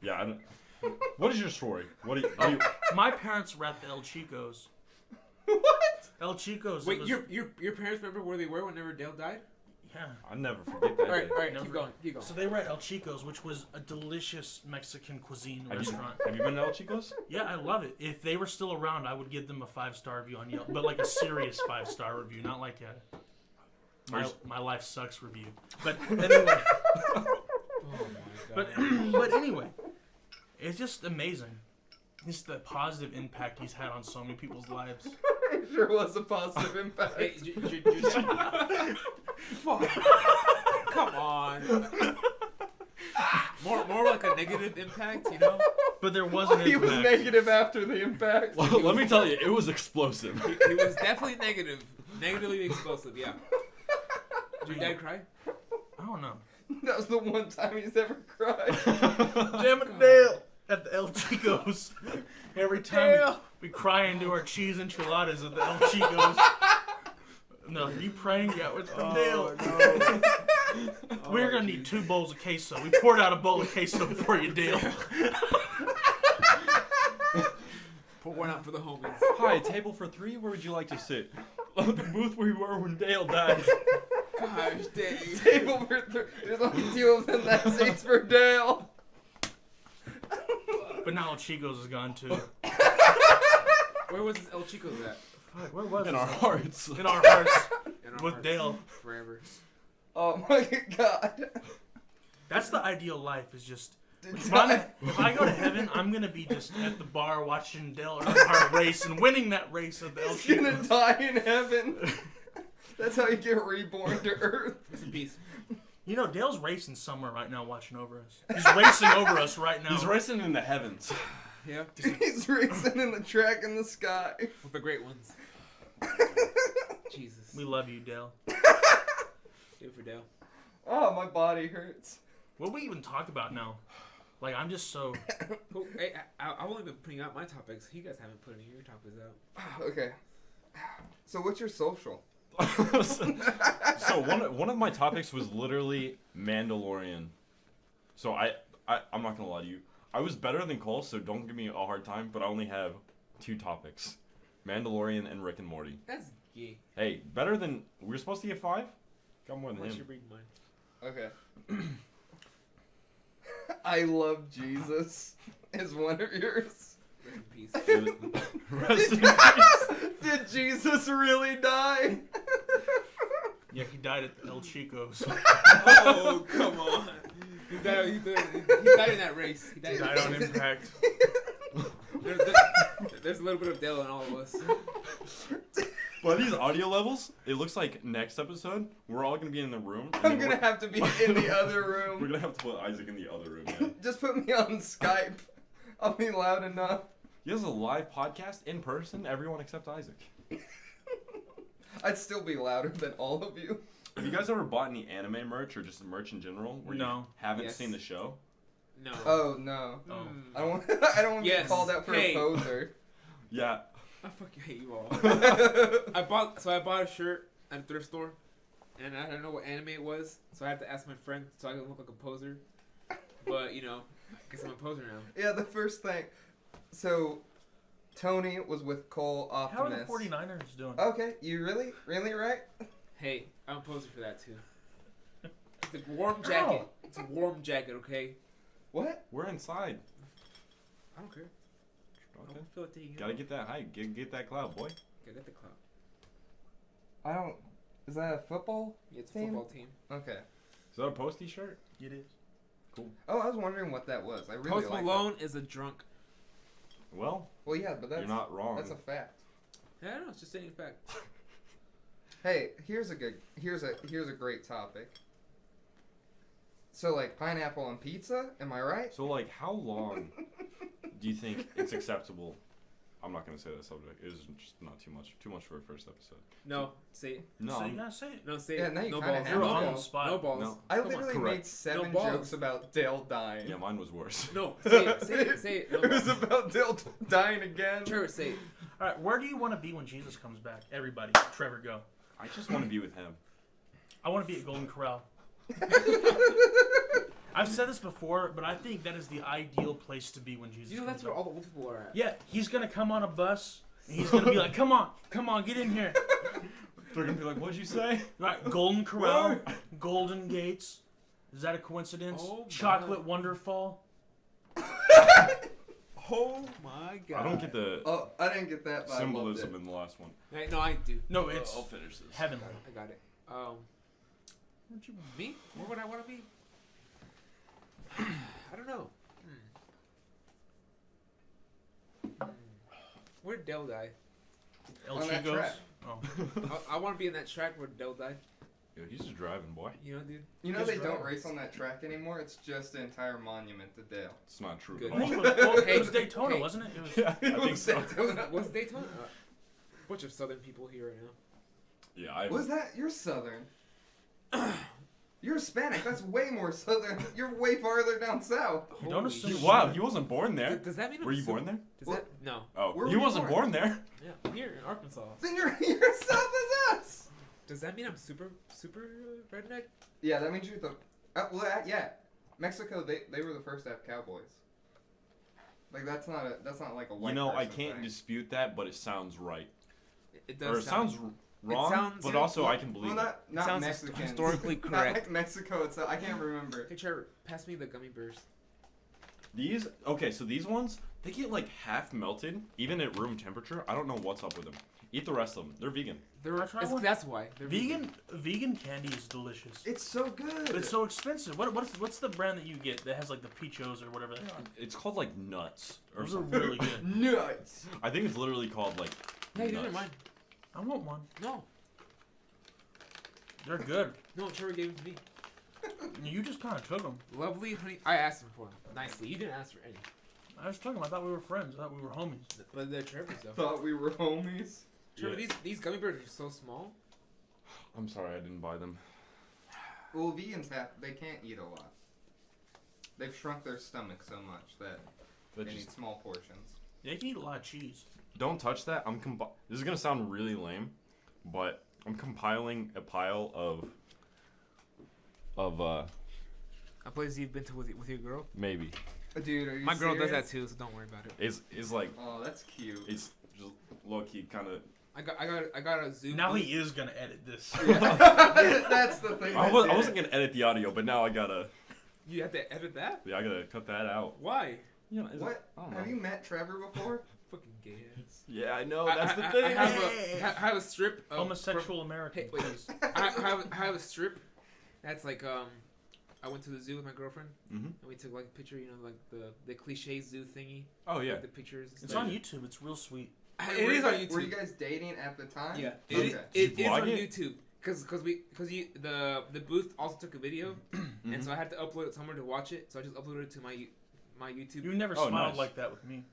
Yeah. I don't, what is your story? What do you My parents were at the El Chicos. What? El Chicos. Wait, your parents remember where they were whenever Dale died? Yeah. I'll never forget that. All right, day. keep going. So they were at El Chicos, which was a delicious Mexican cuisine restaurant. Have you been to El Chicos? Yeah, I love it. If they were still around, I would give them a 5-star review on Yelp, but like a serious 5-star review, not like a my life sucks review. But anyway. Oh my God. But anyway, it's just amazing. Just the positive impact he's had on so many people's lives. It sure was a positive impact. Hey, fuck. Come on. More like a negative impact, you know? But there was an He impact. was negative after the impact. Well, let me tell you, it was explosive. He was definitely negative. Negatively explosive, yeah. Did your dad cry? I don't know. That was the one time he's ever cried. Damn it, Dale! At the El Chicos. Every time we cry into our cheese enchiladas at the El Chicos. No, are you praying? Yeah, it's from Dale. No. We're gonna need 2 bowls of queso. We poured out a bowl of queso for you, Dale. Pour one out for the homies. Hi, table for 3. Where would you like to sit? The booth where we were when Dale died. Gosh dang. Table for 3. There's only 2 of them. That seats for Dale. But now El Chicos is gone too. Where was this El Chico's at? Fuck, where was In this? our hearts. In our hearts. In our With hearts. Dale. Forever. Oh my God. That's the ideal life, is just... Did If not- I go to heaven, I'm going to be just at the bar watching Dale Earnhardt race and winning that race at the El He's gonna Chicos. die in heaven. That's how you get reborn to Earth. Rest in peace. You know, Dale's racing somewhere right now watching over us. He's racing over us right now. He's racing in the heavens. Yeah. He's racing in the track in the sky. With the great ones. Jesus. We love you, Dale. Do it for Dale. Oh, my body hurts. What do we even talk about now? Like, I'm just so... Oh, hey, I've only been putting out my topics. You guys haven't put any of your topics out. Okay. So what's your social? So one of my topics was literally Mandalorian. So I'm not gonna lie to you. I was better than Cole, so don't give me a hard time. But I only have 2 topics: Mandalorian and Rick and Morty. That's gay. Hey, better than we were supposed to get 5. Got more than Why him. should you read mine? Okay. I love Jesus is one of yours. Rest in peace. Rest in peace. Did Jesus really die? Yeah, he died at the El Chicos. Oh, come on. He died in that race. He died, Died on impact. There's a little bit of Dale in all of us. By these audio levels, it looks like next episode we're all gonna be in the room. and I'm then gonna have to be in the other We're room. gonna have to put Isaac in the other room. Man. Just put me on Skype. I'll be loud enough. He has a live podcast in person. Everyone except Isaac. I'd still be louder than all of you. Have you guys ever bought any anime merch or just merch in general where you No. haven't Yes. seen the show? No. Oh no. Oh. I don't want. I don't want to Yes. be called out for Hey. a poser. Yeah. I fucking hate you all. I bought a shirt at a thrift store, and I don't know what anime it was, so I had to ask my friend so I could look like a poser. But you know, I guess I'm a poser now. Yeah, the first thing. So, Tony was with Cole How are the Optimus. 49ers doing? Okay, you really right? Hey, I'm a poser for that too. It's a warm jacket. Ow. It's a warm jacket, okay? What? We're inside. I don't care. I Okay. don't feel like taking it Gotta off. get that height. Get that cloud, boy. Get at the cloud. I don't. Is that a football? Yeah, it's a Team? football team. Okay. Is that a Posty shirt? It is. Oh, I was wondering what that was. I really Post like Malone is a drunk. Well, that. Well, yeah, but that's you're not wrong. that's a fact. Yeah, I don't know. It's just stating fact. Hey, here's a great topic. So like pineapple on pizza, am I right? So like, how long do you think it's acceptable? I'm not gonna say that subject. It is just not too much. Too much for a first episode. No, say it. No, So you I'm- gotta say it. No, say Yeah, it. now you No kinda balls. have You're to. on No. the spot. No balls. No. I Come on, literally correct. made 7 balls. jokes about Dale dying. Yeah, mine was worse. No, say it. Say it. Say it. No It was balls. about Dale dying again. Trevor, say it. All right, where do you want to be when Jesus comes back? Everybody, Trevor, go. I just want to be with him. I want to be at Golden Corral. I've said this before, but I think that is the ideal place to be when Jesus You know comes that's where back. all the old people are at. Yeah, he's gonna come on a bus, and he's gonna be like, "Come on, get in here." They're gonna be like, "What'd you say?" Right, Golden Corral, Where? Golden Gates. Is that a coincidence? Oh my. Chocolate Wonderfall. Oh my god. I don't get the Oh, I didn't get that. But symbolism I in the last one. Hey, no, I do. No, it's I'll finish this. heavenly. I got it. Me? Where would I want to be? I don't know. Where'd Dell die? El On that Chicos. track. Oh. I want to be in that track where Dell died. Yo, he's just driving, boy. You know, dude. You know Just they don't drivers. race on that track anymore. It's just an entire monument to Dale. It's not true. Good. At I think all. it was, well, Hey, it was Daytona, hey. wasn't it? It was. Yeah, I think Was so. Daytona- Was Daytona? Bunch of Southern people here right now. Yeah, I. Was that? You're Southern. You're Hispanic. That's way more Southern. You're way farther down south. You don't Holy assume- shit. Wow, he wasn't born there. Does that mean Were you born there? Does What? that no? Oh, Where he were you wasn't born? born there. Yeah, here in Arkansas. Then you're south as us. Does that mean I'm super redneck? Yeah, that means you're the. Yeah, Mexico. They were the first to have cowboys. Like that's not like a white. You know, I person can't thing. dispute that, but it sounds right. It Or does it sounds wrong, sounds- but also I can believe Well, not sounds Mexicans. historically Not correct. like Mexico itself. I can't remember. Hey Trevor, pass me the gummy bears. it. These, okay, so these ones, they get like half melted, even at room temperature. I don't know what's up with them. Eat the rest of them. They're vegan. Wanna try one? That's why. They're Vegan candy is delicious. It's so good. But it's so expensive. What's the brand that you get that has like the Peachos or whatever? It's called like nuts or Those are something. really good. nuts. I think it's literally called like. Yeah, these are nuts. mine. I want one. No, They're good. no, Trevor gave them to me. You just kind of took them. Lovely honey. I asked him for them nicely. You didn't ask for any. I was talking. I thought we were friends. I thought we were homies. But they're Trevor's though. Thought we were homies. Trevor, Yeah. these gummy bears are so small. I'm sorry, I didn't buy them. Well, vegans they can't eat a lot. They've shrunk their stomach so much that That they just need small portions. They can eat a lot of cheese. don't touch that. This is gonna sound really lame, but I'm compiling a pile of A place you've been to with your girl. maybe. Dude, are you My girl does serious? that too, so don't worry about it. It's like Oh, that's cute. it's just low key kind of. I got a Zoom. Now booth. he is gonna edit this. Yeah. That's the thing. I that did wasn't it. gonna edit the audio, but now I gotta. You have to edit that. Yeah, I gotta cut that out. Why? You know, What? I don't Have know. you met Trevor before? Fucking gay ass. Yeah, I know. That's the I thing. have a strip. Of, Homosexual American. Hey, wait. please. I have a strip. That's like I went to the zoo with my girlfriend, Mhm. and we took like a picture. You know, like the cliche zoo thingy. Oh yeah. Like the pictures. It's on YouTube. It's real sweet. Wait, It were is you on guys- YouTube. Were you guys dating at the time? Yeah, Okay. Did you it is vlog on it? YouTube. Because the booth also took a video, and so I had to upload it somewhere to watch it. So I just uploaded it to my YouTube. You never Oh, smiled nice. like that with me.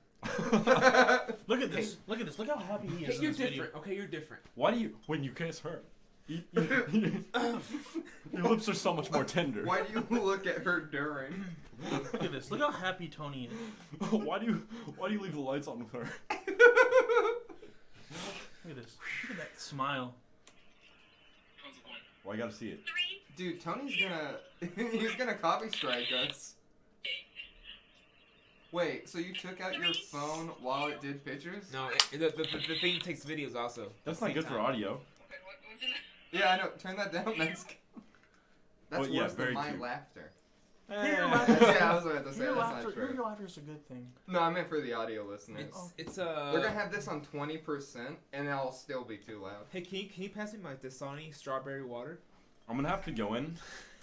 Look at this. Look at this. Look how happy he is Hey, in you're this video. different. Okay, you're different. Why do you when you kiss her? Your lips are so much more tender. Why do you look at her during? Look at this. Look how happy Tony is. why do you leave the lights on with her? Look at this. Look at that smile. Well, I gotta see it. Dude, Tony's he's gonna copy strike us. Wait, so you took out your phone while it did pictures? No, the thing takes videos also. That's at the not good same for time. audio. Yeah, I know. Turn that down. That's Well, yeah, worse than very my cute. laughter. Your Yeah, I was about to say Your that's laughter, not true. your laughter is a good thing. No, I meant for the audio listeners. It's They're gonna have this on 20%, and I'll still be too loud. Hey, can you pass me my Dasani strawberry water? I'm gonna have to go in.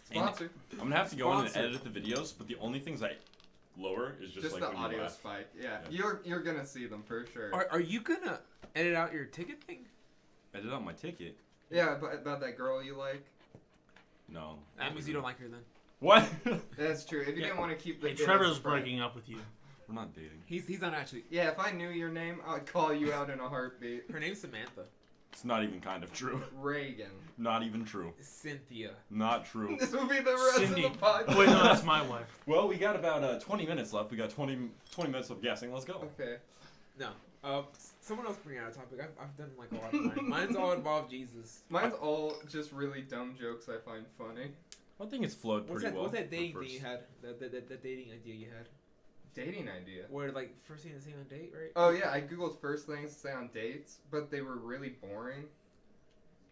Sponsor. I'm gonna have to go in and Sponsor. edit the videos, but the only things I lower is just like the when you audio laugh. spike. Yeah. Yeah. You're gonna see them for sure. Are you gonna edit out your ticket thing? Edit on my ticket. Yeah, but about that girl you like. No. That means you don't like her then. What? That's true. If you Yeah. didn't want to keep the Hey, kid Trevor's as a friend. breaking up with you. We're not dating. He's not actually. Yeah, if I knew your name, I'd call you out in a heartbeat. Her name's Samantha. It's not even kind of true. Reagan. Not even true. Cynthia. Not true. This will be the rest Cindy. of the podcast. Wait, no, that's my wife. Well, we got about 20 minutes left. We got 20 minutes of guessing. Let's go. Okay. No. Someone else bring out a topic. I've done like a lot of mine. Mine's all involved Jesus. Mine's all just really dumb jokes I find funny. I think it's flowed pretty well. What's that for dating first. thing you had? The dating idea you had? Dating idea. Where like first thing to say on a date, right? Oh yeah, I googled first things to say on dates, but they were really boring.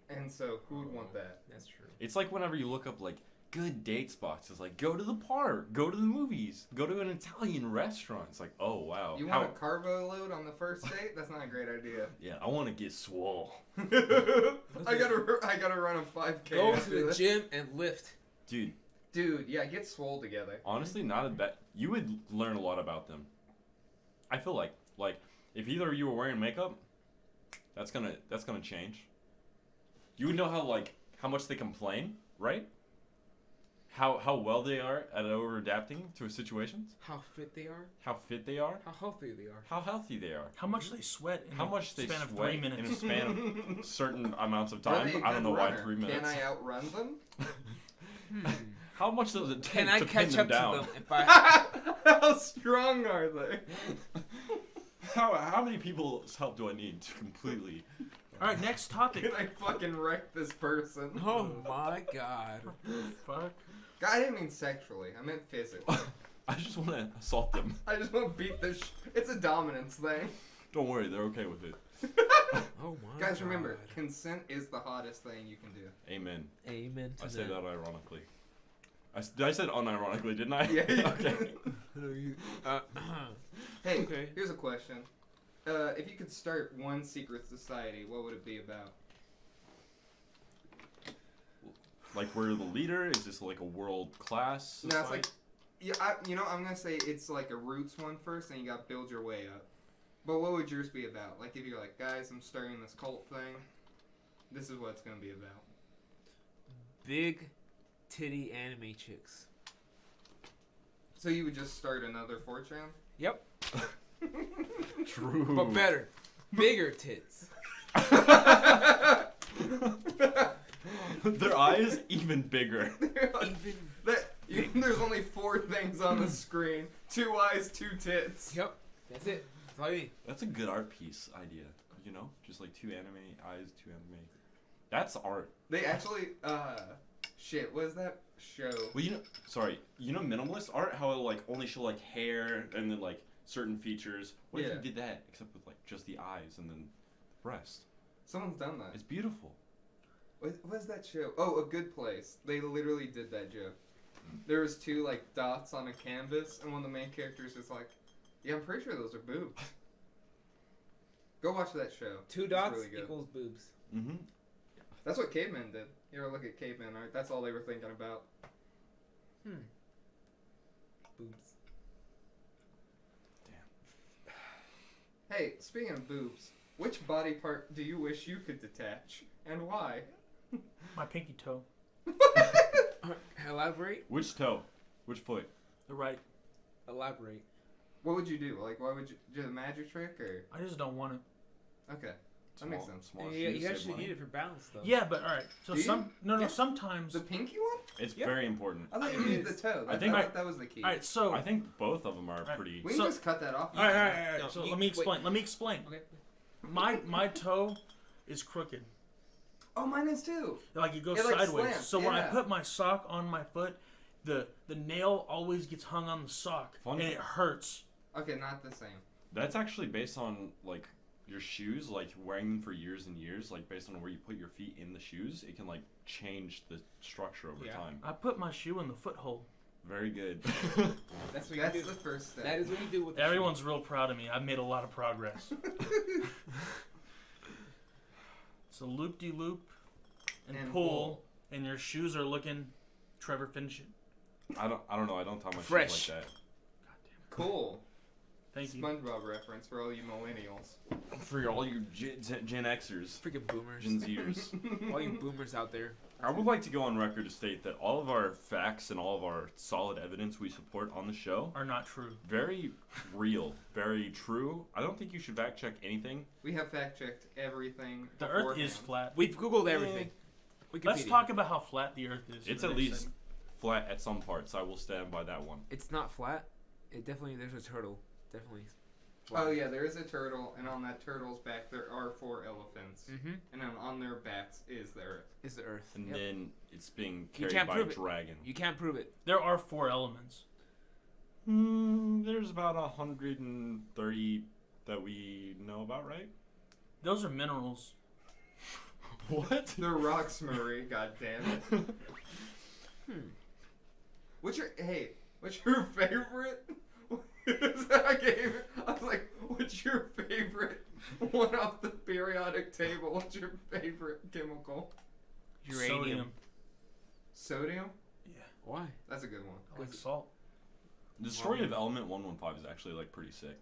And so, who would want that? That's true. It's like whenever you look up like good date spots, it's like go to the park, go to the movies, go to an Italian restaurant. It's like, oh wow. You want a carbo load on the first date? That's not a great idea. Yeah, I want to get swole. I gotta run a 5K. Go after to the this. gym and lift. Dude, Dude, yeah, get swole together. honestly, not a bet. You would learn a lot about them. I feel like if either of you were wearing makeup, that's gonna change. You would know how much they complain, right? How well they are at over adapting to situations, How fit they are. how fit they are, How healthy they are. how healthy they are, How much they sweat in how a much they span of sweat 3 in a minutes. span of certain amounts of Are they time. a I don't good know why runner? 3 minutes. Can I outrun them? How much does it take Can I to catch pin up them down? to them if I? How strong are they? How many people's help do I need to completely? All right, next topic. Can I fucking wreck this person? Oh my God. Fuck. God, I didn't mean sexually. I meant physically. I just want to assault them. I just want to beat this. It's a dominance thing. Don't worry, they're okay with it. Oh my. Guys, remember, God. consent is the hottest thing you can do. Amen. Amen to I say that ironically. I said unironically, didn't I? Yeah, you Okay. Hey, Okay. here's a question. If you could start one secret society, what would it be about? Like we're the leader? Is this like a world class? No, it's like, yeah, I'm gonna say it's like a roots one first, and you gotta build your way up. But what would yours be about? Like if you're like, guys, I'm starting this cult thing. This is what it's gonna be about. Big titty anime chicks. So you would just start another 4chan? Yep. True. But better. Bigger tits. Their eyes even bigger. Even. There's only 4 things on the screen: 2 eyes, 2 tits. Yep. That's it. That's all you need. That's a good art piece idea. You know, just like 2 anime eyes, 2 anime. That's art. They actually, shit, what is that show? Well, you know minimalist art, how it'll like only show like hair and then like certain features. What if Yeah. you did that except with like just the eyes and then the rest? Someone's done that. It's beautiful. What is that show? Oh, A Good Place. They literally did that joke. There was 2 like dots on a canvas, and one of the main characters is like, "Yeah, I'm pretty sure those are boobs." Go watch that show. 2 It's dots really good. equals boobs. Mm-hmm. That's what cavemen did. You ever look at caveman art? That's all they were thinking about. Boobs. Hey, speaking of boobs, which body part do you wish you could detach, and why? My pinky toe. Elaborate. Which toe? Which foot? The right. Elaborate. What would you do? Like, why would you do the magic trick, or? I just don't want it. Okay, that makes sense. Smaller Yeah, shoes you save actually money. need it for balance, though. Yeah, but all right. So Do you? no, Yeah. sometimes. The pinky one? It's Yeah. very important. I thought you needed the toe. I think- thought that was the key. All right, so. I think both of them are Alright. pretty. We can So- just cut that off. All right. No, So you- let me wait. explain. Let me explain. Okay. My toe is crooked. Oh, mine is too. Like it goes It, like, sideways. slants, So when I yeah. put my sock on my foot, the nail always gets hung on the sock, Fun and it hurts. Okay, not the same. That's actually based on like your shoes, like wearing them for years and years, like based on where you put your feet in the shoes, it can like change the structure over time. I put my shoe in the foothold. Very good. That's what That's you do. the first step. That is what you do with the Everyone's real proud of me. I've made a lot of progress. It's a loop-de-loop and pull, and your shoes are looking Trevor Finch it. I don't know. I don't tie my Fresh. shoes like that. Cool. Thank you. SpongeBob reference for all you millennials. For all you Gen Xers, freaking boomers. Gen Zers. All you boomers out there. I would like to go on record to state that all of our facts and all of our solid evidence we support on the show Are not true. very real, very true. I don't think you should fact check anything. We have fact checked everything. The Earth beforehand. is flat. We've Googled everything. Let's Wikipedia. talk about how flat the Earth is. It's for the at next least segment. flat at some parts. I will stand by that one. It's not flat. It definitely, there's a turtle. Definitely. Flat. Oh yeah, there is a turtle, and on that turtle's back there are 4 elephants, Mm-hmm. and then on their backs is the Earth. It's the Earth. And Yep. then it's being You carried can't by a prove it. dragon. You can't prove it. There are 4 elements. There's about 130 that we know about, right? Those are minerals. What? They're rocks, Murray. God damn it. What's your favorite? I was like, what's your favorite one off the periodic table? What's your favorite chemical? Sodium. Sodium? Yeah. Why? That's a good one. I like salt. The story of Element 115 is actually like pretty sick.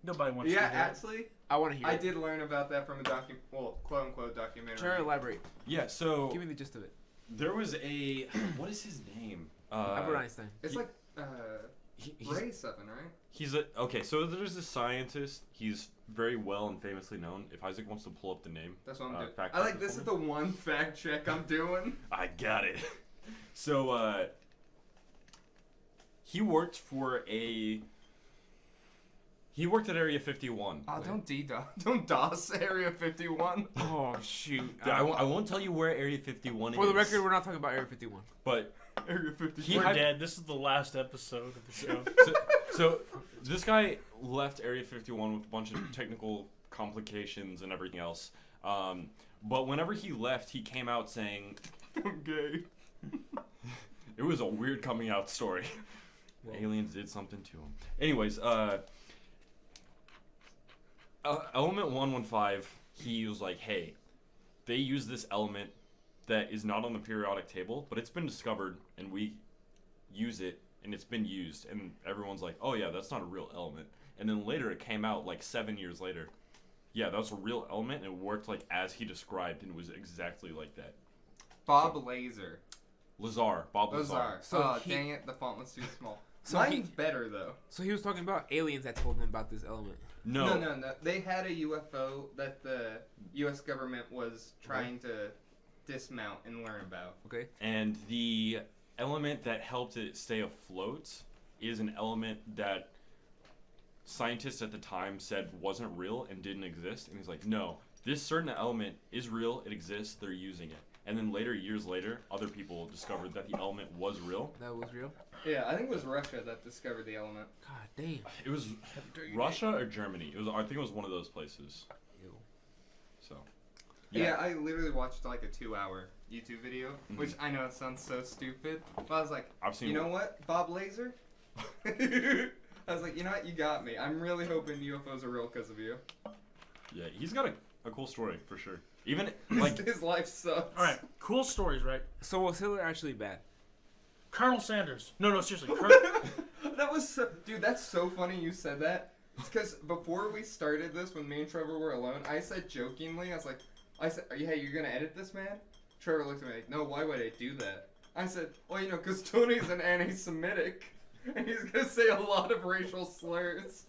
Nobody wants Yeah, to hear it. actually, I want to hear I it. did learn about that from a quote unquote documentary. Try to elaborate. Yeah, so Give me the gist of it. there was a what is his name? Albert Einstein. It's He- like he's, Ray something, right? he's a okay. So there's this scientist. He's very well and famously known. If Isaac wants to pull up the name, That's what I'm doing. fact I like check this for is me. the one fact check I'm doing. I got it. So he worked at Area 51. Oh, don't DOS Area 51. Oh, shoot. I won't tell you where Area 51 is. For the record, we're not talking about Area 51. but Area 51. He We're had- dead. This is the last episode of the show. so this guy left Area 51 with a bunch of technical complications and everything else. But whenever he left, he came out saying, I'm gay. it was a weird coming out story. Whoa. Aliens did something to him. Anyways, Element 115, he was like, hey, they use this element that is not on the periodic table, but it's been discovered, and we use it, and it's been used. And everyone's like, oh yeah, that's not a real element. And then later it came out, like 7 years later. Yeah, that was a real element, and it worked like as he described, and it was exactly like that. Bob Laser. Bob Lazar. Lazar. So Oh, he- dang it, the font was too small. So Mine's better, though. So he was talking about aliens that told him about this element. No. No. They had a UFO that the U.S. government was trying to dismount and learn about. Okay. And the element that helped it stay afloat is an element that scientists at the time said wasn't real and didn't exist. And he's like, no, this certain element is real, it exists, they're using it. And then later, years later, other people discovered that the element was real. That was real? Yeah, I think it was Russia that discovered the element. God damn. It was Russia or Germany. I think it was one of those places. Ew. So, Yeah, I literally watched like a 2-hour YouTube video, Mhm. which I know it sounds so stupid, but I was like, I've seen. you know what, Bob Laser? I was like, you know what, you got me. I'm really hoping UFOs are real because of you. Yeah, he's got a cool story for sure. Even like His life sucks. All right, cool stories, right? So was Hitler actually bad? Colonel Sanders. No, seriously. That was so, dude, that's so funny you said that. It's because before we started this, when me and Trevor were alone, I said jokingly, I said, hey, you're gonna edit this, man? Trevor looked at me like, no, why would I do that? I said, well, you know, because Tony's an anti-Semitic, and he's gonna say a lot of racial slurs.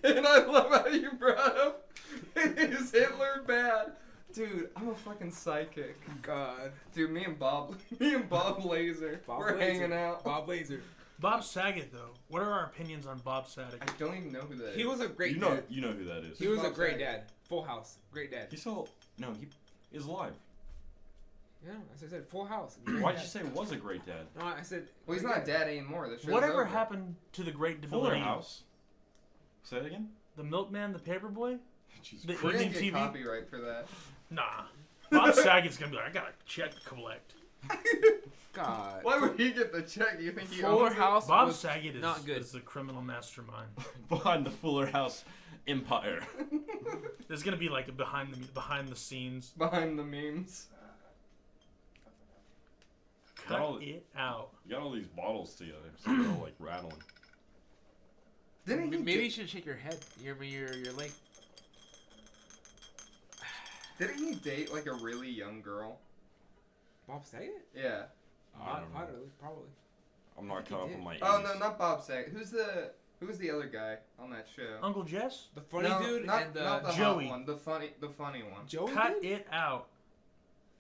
And I love how you brought up, is Hitler bad? Dude, I'm a fucking psychic. God. Dude, me and Bob Laser, we're Laser. hanging out. Bob Laser. Bob Saget, though. What are our opinions on Bob Saget? I don't even know who that is. He was a great you know dad. who that is. He was a Bob great Saget. dad. Full House. Great dad. He is alive. Yeah, as I said, Full House. Why did you say was a great dad? No, I said. Well, he's not a dad anymore. The show's Whatever over. happened to the great Fuller Devilliers? House. Say that again. The milkman, the paperboy? Jesus The Christ. We're gonna evening get TV? copyright for that. Nah. Bob Saget's gonna be like, I got a check to collect. God. Why would he get the check? Do you think he Fuller owns it? House Bob was Saget is, not good. is the criminal mastermind. Behind the Fuller House empire. There's gonna be like a behind the scenes. Behind the memes. Cut all- it out. You got all these bottles together, so they're all like rattling. Didn't he? Maybe you should shake your head. Your leg. Didn't he date like a really young girl? Bob Saget? Yeah. I don't know. Probably. I'm not think he caught up did. on my Oh 80s. no, not Bob Saget. Who was the other guy on that show? Uncle Jess, The funny No, dude not, and not the Joey. hot one. The funny one. Joey. cut Did? it out.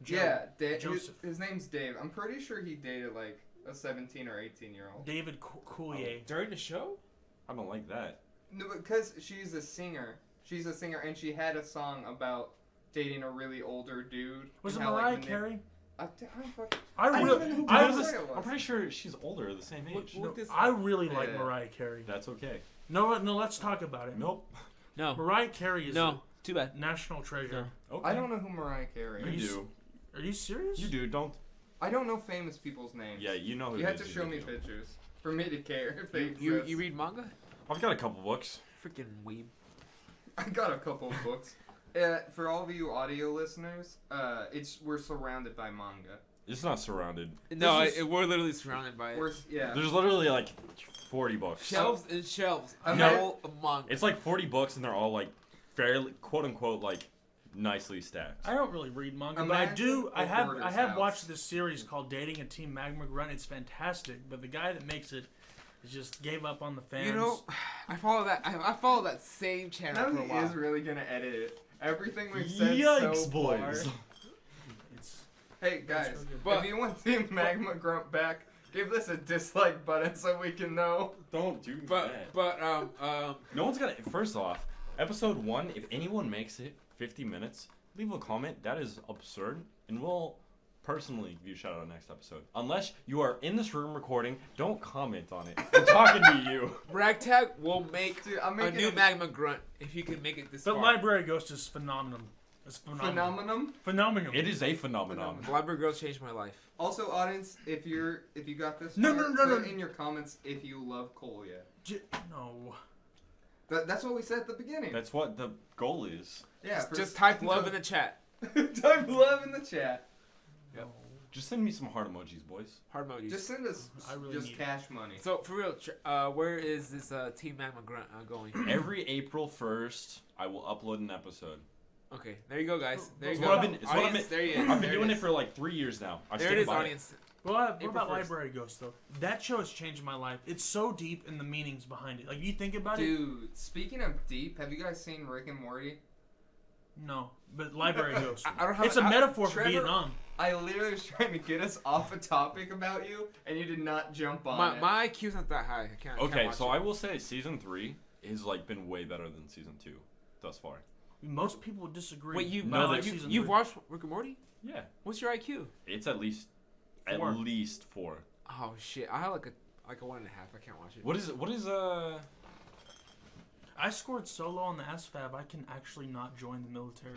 Yeah, Joseph. his name's Dave. I'm pretty sure he dated like a 17 or 18-year-old. David Coulier. During the show? I don't like that. No, because she's a singer. She's a singer, and she had a song about dating a really older dude. Was it and how, like, Mariah the Carey? I don't fucking. I I don't really, even know who I, Mariah was, Carey was. I'm pretty sure she's older, the same age. Look this I up. really like Yeah. Mariah Carey. That's okay. No, let's talk about it. Nope. No. Mariah Carey is No. Too bad. a national treasure. Okay. I don't know who Mariah Carey Are You is. you do. Are you serious? You do. Don't. I don't know famous people's names. Yeah, you know who You it have is to if show you me do. pictures for me to care if they You exist. read manga? I've got a couple books. Freaking weeb. I got a couple of books. For all of you audio listeners, we're surrounded by manga. It's not surrounded. No, This is- we're literally surrounded by it. Yeah. There's literally like 40 books. Shelves and shelves. I'm Full of manga. It's like 40 books and they're all like fairly, quote unquote, like nicely stacked. I don't really read manga, but I Imagine do. a I have hoarder's house. watched this series called Dating a Team Magma Grunt. It's fantastic, but the guy that makes it just gave up on the fans. You know, I follow that. I follow that same channel Now for a he while. is really gonna edit it. Everything we've said Yikes, so boys. far. it's Hey guys, really good. But- if you want Team Magma Grunt back, give this a dislike button so we can know. Don't do But No one's gonna. First off, episode 1, if anyone makes it 50 minutes, leave a comment. That is absurd. And we'll personally give you a shout out next episode. Unless you are in this room recording, don't comment on it. I'm talking to you. Ragtag will make Dude, I'm a making new magma grunt if you can make it this the far. Library Ghost is phenomenal. It's phenomenal. phenomenon. Phenomenal. It is a phenomenon. The Library Girls changed my life. Also, audience, if you got this, No, far, no, no, put no. in your comments if you love Cole yet. No. That's what we said at the beginning. That's what the goal is. Yeah, Just type love in the chat. type love in the chat. Yep. Just send me some heart emojis, boys. Hard emojis. Just send us I really just need- cash money. So for real, where is this Team Magma grunt going? Every April 1st, I will upload an episode. Okay, there you go, guys. There you It's go. what I've been- it's what I've Audience, been- there he is. I've been There doing it it is. for like 3 years now. I There stick it is, by audience. Well, what April about 1st. Library Ghost though? That show has changed my life. It's so deep in the meanings behind it. Like you think about it. Dude, speaking of deep, have you guys seen Rick and Morty? No, but Library Ghost. I don't have. It's a metaphor for Trevor- Vietnam. I literally was trying to get us off a topic about you, and you did not jump on it. My IQ's not that high. I can't. Okay, watch so it. I will say season 3 has like been way better than season 2 thus far. Most people disagree. Wait, you but I No, like they- season you've three. watched Rick and Morty? Yeah, What's your IQ? it's at least 4. Oh shit! I have like a 1.5. I can't watch it. What is I scored so low on the SFAB, I can actually not join the military.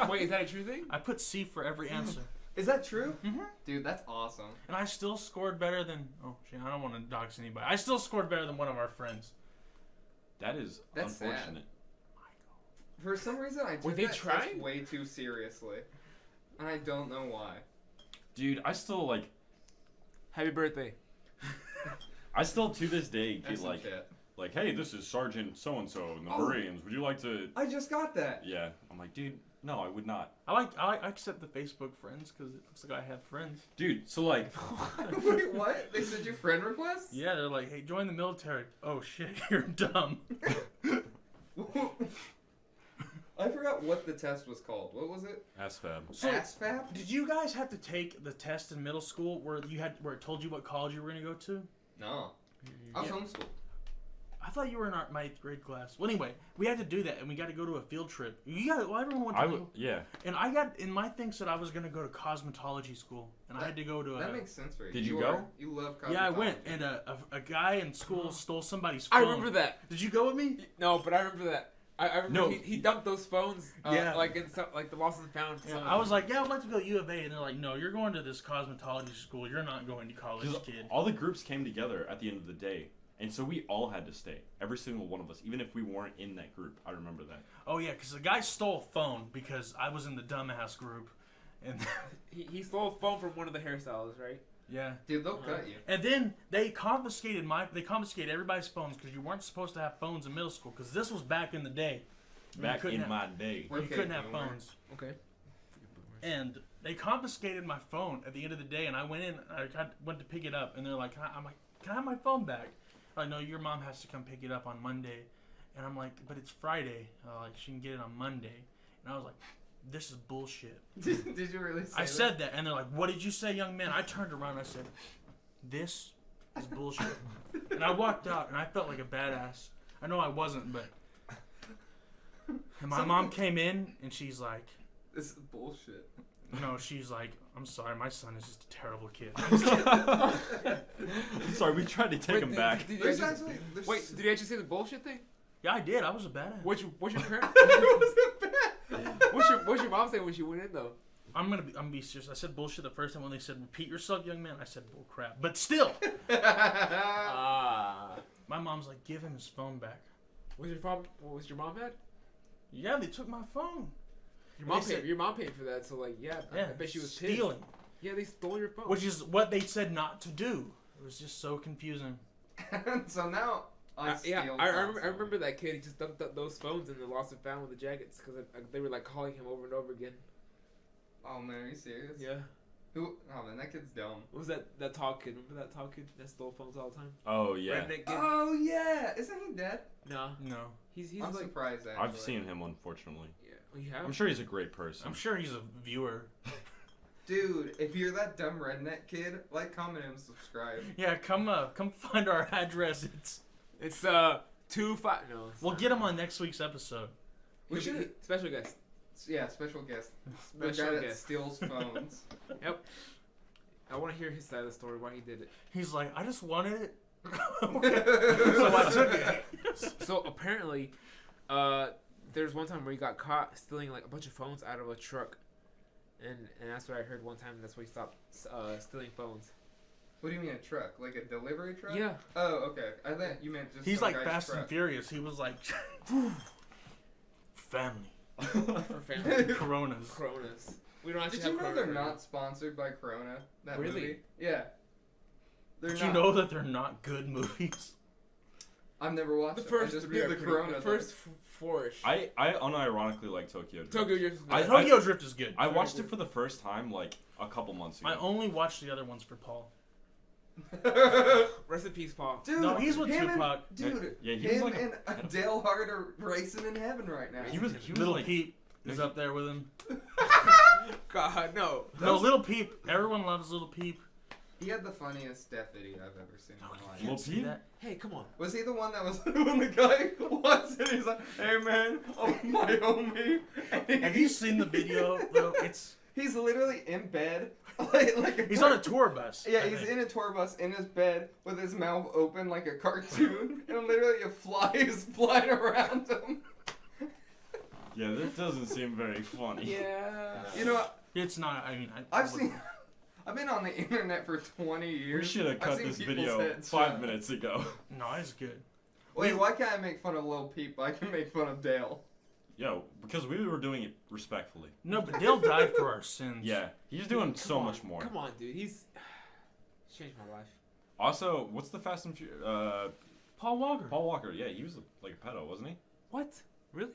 Wait, is that a true thing? I put C for every answer, Is that true? Mhm. Dude, that's awesome. and I still scored better than. Oh shit! I don't want to dox anybody. I still scored better than one of our friends. That is That's sad. unfortunate. For some reason, I Were took they that test trying? way too seriously. And I don't know why. Dude, I still like Happy birthday. I still to this day get That's some like shit. hey, this is Sergeant so and so in the Oh. Marines. Would you like to I just got that. Yeah. I'm like, dude, no, I would not. I accept the Facebook friends because it looks like I have friends. Dude, so like Wait, what? They sent you friend requests? Yeah, they're like, hey, join the military. Oh shit, you're dumb. I forgot what the test was called. What was it? ASFAB. So- ASFAB? Did you guys have to take the test in middle school where it told you what college you were gonna go to? No. I was Yeah. homeschooled. I thought you were in my 8th grade class. Well, anyway, we had to do that, and we got to go to a field trip. Everyone went to Yeah. and I got in my thing said I was gonna go to cosmetology school, and I had to go to That makes sense for you. Did you go? You love yeah, I went, cosmetology. and a guy in school stole somebody's I phone. remember that. Did you go with me? No, but I remember that. I remember No. he dumped those phones. Yeah. Like in some, like the lost and found. Yeah, I was like, yeah, I'd like to go to U of A, and they're like, no, you're going to this cosmetology school. You're not going to college, 'Cause kid. all the groups came together at the end of the day, and so we all had to stay. Every single one of us, even if we weren't in that group. I remember that. Oh yeah, because the guy stole a phone because I was in the dumbass group, and he stole a phone from one of the hairstylists, right? yeah. Dude, they'll cut you. And then they confiscated everybody's phones because you weren't supposed to have phones in middle school because this was back in the day. Back in my day. Where you Okay, couldn't have boomer. phones. Okay. And they confiscated my phone at the end of the day, and I went in, went to pick it up, and they're like, I'm like, can I have my phone back? Like, no, your mom has to come pick it up on Monday. And I'm like, but it's Friday. Like, she can get it on Monday. And I was like, this is bullshit. Did you really say I that? said that, and they're like, what did you say, young man? I turned around and I said, this is bullshit. And I walked out, and I felt like a badass. I know I wasn't, but... And my mom came in, and she's like... This is bullshit. No, she's like, I'm sorry, my son is just a terrible kid. I'm sorry, we tried to take him back. Did you There's actually, actually... wait, did you actually say the bullshit thing? Yeah, I did. I was a badass. What's your parent? What's What's your mom say when she went in though? I'm gonna be serious. I said bullshit the first time when they said repeat yourself, young man. I said bull crap, but still, Ah. my mom's like, give him his phone back. Was your mom mad? Yeah, they took my phone. Your mom paid for that, so like yeah, Yeah, I bet she was pissed. stealing, Yeah, they stole your phone. which is what they said not to do. It was just so confusing. So now I steal. I remember that kid. He just dumped up those phones in the lost and found with the jackets because they were like calling him over and over again. Oh man, are you serious? Yeah. Who? Oh man, that kid's dumb. What was that tall kid? Remember that tall kid that stole phones all the time? Oh yeah, Redneck kid? Oh yeah, isn't he dead? No. No, He's I'm like surprised. Actually. I've seen him unfortunately. yeah. Oh, you have? I'm sure he's a great person. I'm sure he's a viewer. Dude, if you're that dumb redneck kid, like, comment, and subscribe. Yeah, come find our address. It's 2-5. No. it's We'll not. get him on next week's episode. We should. Special guest. Yeah, special guest. The guy Special that guest. steals phones. Yep. I want to hear his side of the story. Why he did it. He's like, I just wanted it, so I took it. So apparently, there's one time where he got caught stealing like a bunch of phones out of a truck, and that's what I heard one time. That's why he stopped stealing phones. What do you mean a truck? Like a delivery truck? Yeah. Oh, okay. I thought you meant just. He's some like guy's Fast truck. and Furious. He was like, family, For family. Coronas. Coronas. We don't actually Did you have know Corona they're right now. not sponsored by Corona? That Really? movie? Yeah. They're Did not. you know that they're not good movies? I've never watched The it. first I just three knew are the pretty- Corona. the first four-ish. I unironically like Tokyo Drift. Tokyo Drift. I- Tokyo Drift is good. I watched it for the first time like a couple months ago. I only watched the other ones for Paul. Rest in peace, Paul. Dude, No, he's with him Tupac. And, dude, Yeah, he was him like and Dale Hart are racing in heaven right now. he was Little like, Peep is up there with him. God, no. No, Little Peep. Everyone loves Little Peep. He had the funniest death video I've ever seen in my life. Little See Peep? that? Hey, come on. Was he the one that was when the guy walks in, he's like, "Hey man, oh my homie." And Have you seen the video? Though? It's He's literally in bed, he's on a tour bus. Yeah, I he's think. in a tour bus in his bed with his mouth open like a cartoon, and literally a fly is flying around him. Yeah, that doesn't seem very funny. Yeah. You know, It's not. I mean, I've been on the internet for 20 years. We should have I've cut seen this people's video heads 5 shut. minutes ago. No, it's good. Wait, why can't I make fun of Lil Peep? I can make fun of Dale. Yo, because we were doing it respectfully. No, but Dale died for our sins. Yeah, he's doing so Come on, much more. Come on, dude. He's changed my life. Also, what's the Fast and Furious? Paul Walker. Paul Walker. Yeah, he was like a pedo, wasn't he? What? Really?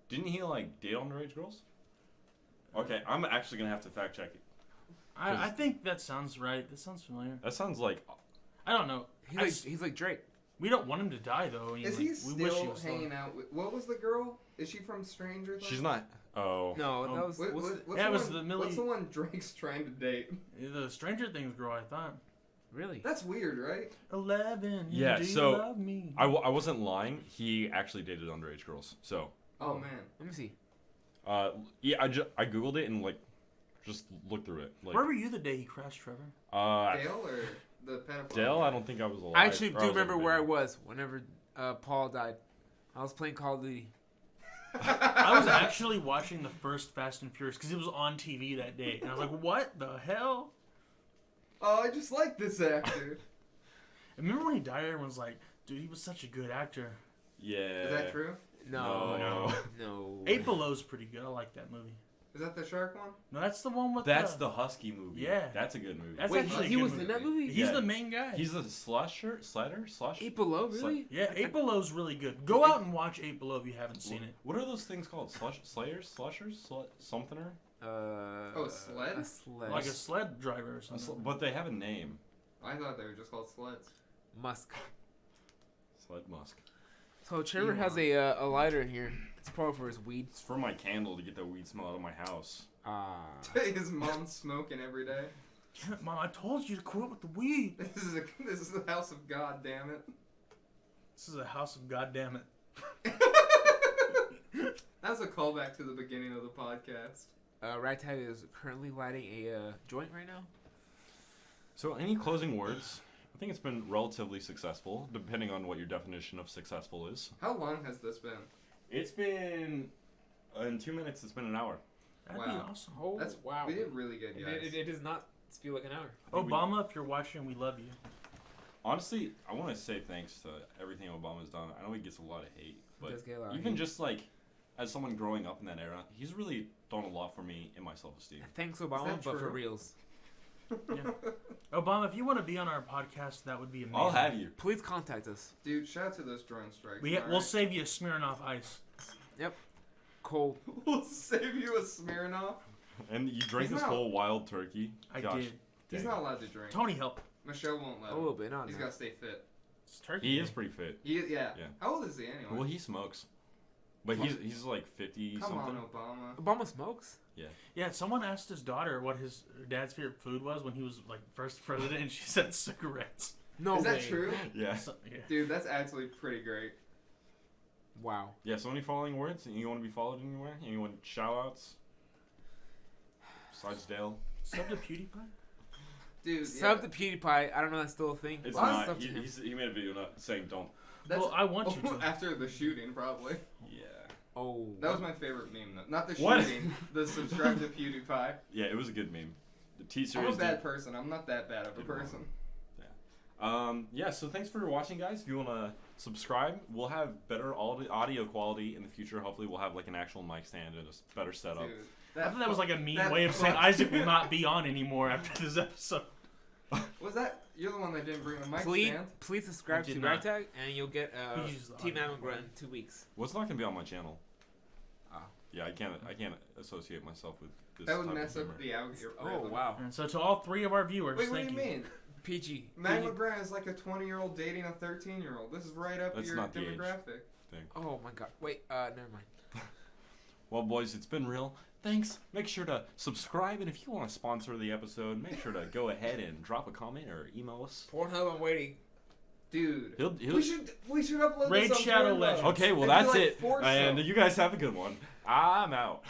Didn't he like date underage girls? Okay, I'm actually gonna have to fact check it. I think that sounds right. That sounds familiar. That sounds like I don't know. He's like Drake. We don't want him to die though. I mean, Is like, he we wish he still was hanging out with... What was the girl? Is she from Stranger Things? she's not. Oh. No, Oh. that was. What's Yeah, it the was one, the Millie- What's the one Drake's trying to date? The Stranger Things girl. I thought. Really? That's weird, right? 11. Yeah, do you so love me? I wasn't lying. He actually dated underage girls. So, Oh man. Let me see. yeah, I googled it and like just looked through it. Like, Where were you the day he crashed, Trevor? Dale or the pedophile? Dale, I don't think I was alive. I actually or do was remember on where I video. was whenever Paul died. I was playing Call of Duty. I was actually watching the first Fast and Furious because it was on TV that day, and I was like, "What the hell?" Oh, I just like this actor. And remember when he died? Everyone's like, "Dude, he was such a good actor." Yeah. Is that true? No. Eight Below's pretty good. I like that movie. Is that the shark one? No, that's the one with. That's the Husky movie. Yeah. That's a good movie. That's Wait, actually a he good was movie. in that movie? He's Yeah. the main guy. He's the slasher? 8 Below, really? Yeah, Eight Below's really good. Go out and watch Eight Below if you haven't seen it. What are those things called? Slayers? Slushers? Somethinger? Oh, a sled? A sled. Like a sled driver or something. But they have a name. I thought they were just called sleds. Musk. Sled Musk. So Trevor has a lighter in here. It's probably for his weed. It's for my candle to get the weed smell out of my house. His mom's smoking every day. Yeah, Mom, I told you to quit with the weed. This is the house of God, damn it. This is a house of goddamn it. That's a callback to the beginning of the podcast. Ragtag is currently lighting a joint right now. So, any closing words? I think it's been relatively successful, depending on what your definition of successful is. How long has this been? It's been, in 2 minutes, it's been an hour. That'd be awesome. Oh, That's wow. We did really good, guys. It does not feel like an hour. Obama, if you're watching, we love you. Honestly, I want to say thanks to everything Obama's done. I know he gets a lot of hate, but He does get a lot of even hate. just like, as someone growing up in that era, he's really done a lot for me in my self-esteem. Thanks, Obama, that but for true? reals. Yeah. Obama, if you want to be on our podcast, that would be amazing. I'll have you. Please contact us. Dude, shout out to those drone strikes. We'll alright? save you a Smirnoff Ice. Cold. We'll save you a Smirnoff. And you drank He's this not- whole wild turkey. I Gosh, did. He's dang. not allowed to drink. Tony, help. Michelle won't let A him. little bit, not He's enough. got to stay fit. It's turkey. He Day. is pretty fit. Yeah. Yeah. How old is he anyway? Well, he smokes. But he's like 50 Come something. on, Obama. Obama smokes? Yeah, someone asked his daughter what his dad's favorite food was when he was like first president, and she said cigarettes. No Is way. that true? Yeah. So, yeah. Dude, that's actually pretty great. Wow. Yeah, so any following words? You want to be followed anywhere? Anyone shout outs? Besides Dale? Sub to PewDiePie? Dude, Sub to PewDiePie. I don't know if that's still a thing. It's Well, not. Sub to him. He made a video saying don't. That's, Well, I want you to. After the shooting, probably. Yeah. Oh. That was my favorite meme, though. Not the What? shooting, the subscribe to PewDiePie. Yeah, it was a good meme. The I'm T-Series. a bad person. I'm not that bad of a Good one. person. Yeah, so thanks for watching, guys. If you want to subscribe, we'll have better audio quality in the future. Hopefully, we'll have like an actual mic stand and a better setup. Dude, I thought that was like a mean that way of saying fuck- Isaac will not be on anymore after this episode. Was that? You're the one that didn't bring the mic Please, stand? please subscribe I did to not. Ragtag, and you'll get He used the Team audio. Amon in 2 weeks. Well, it's not gonna be on my channel. Ah. Yeah, I can't associate myself with this. That would type of mess up humor. the Oh, algorithm. wow. And so to all 3 of our viewers, Wait, what thank do you mean? PG. Matt PG. LeGrand is like a 20-year-old dating a 13-year-old. This is right up That's your not the age. demographic. Oh, my God. Wait, never mind. Well, boys, it's been real. Thanks. Make sure to subscribe, and if you want to sponsor the episode, make sure to go ahead and drop a comment or email us. Pornhub, I'm waiting. Dude, He'll we should upload Raid this on Shadow Pornhub. Legends. Okay, well It'd be that's like it. Force And Show. you guys have a good one. I'm out.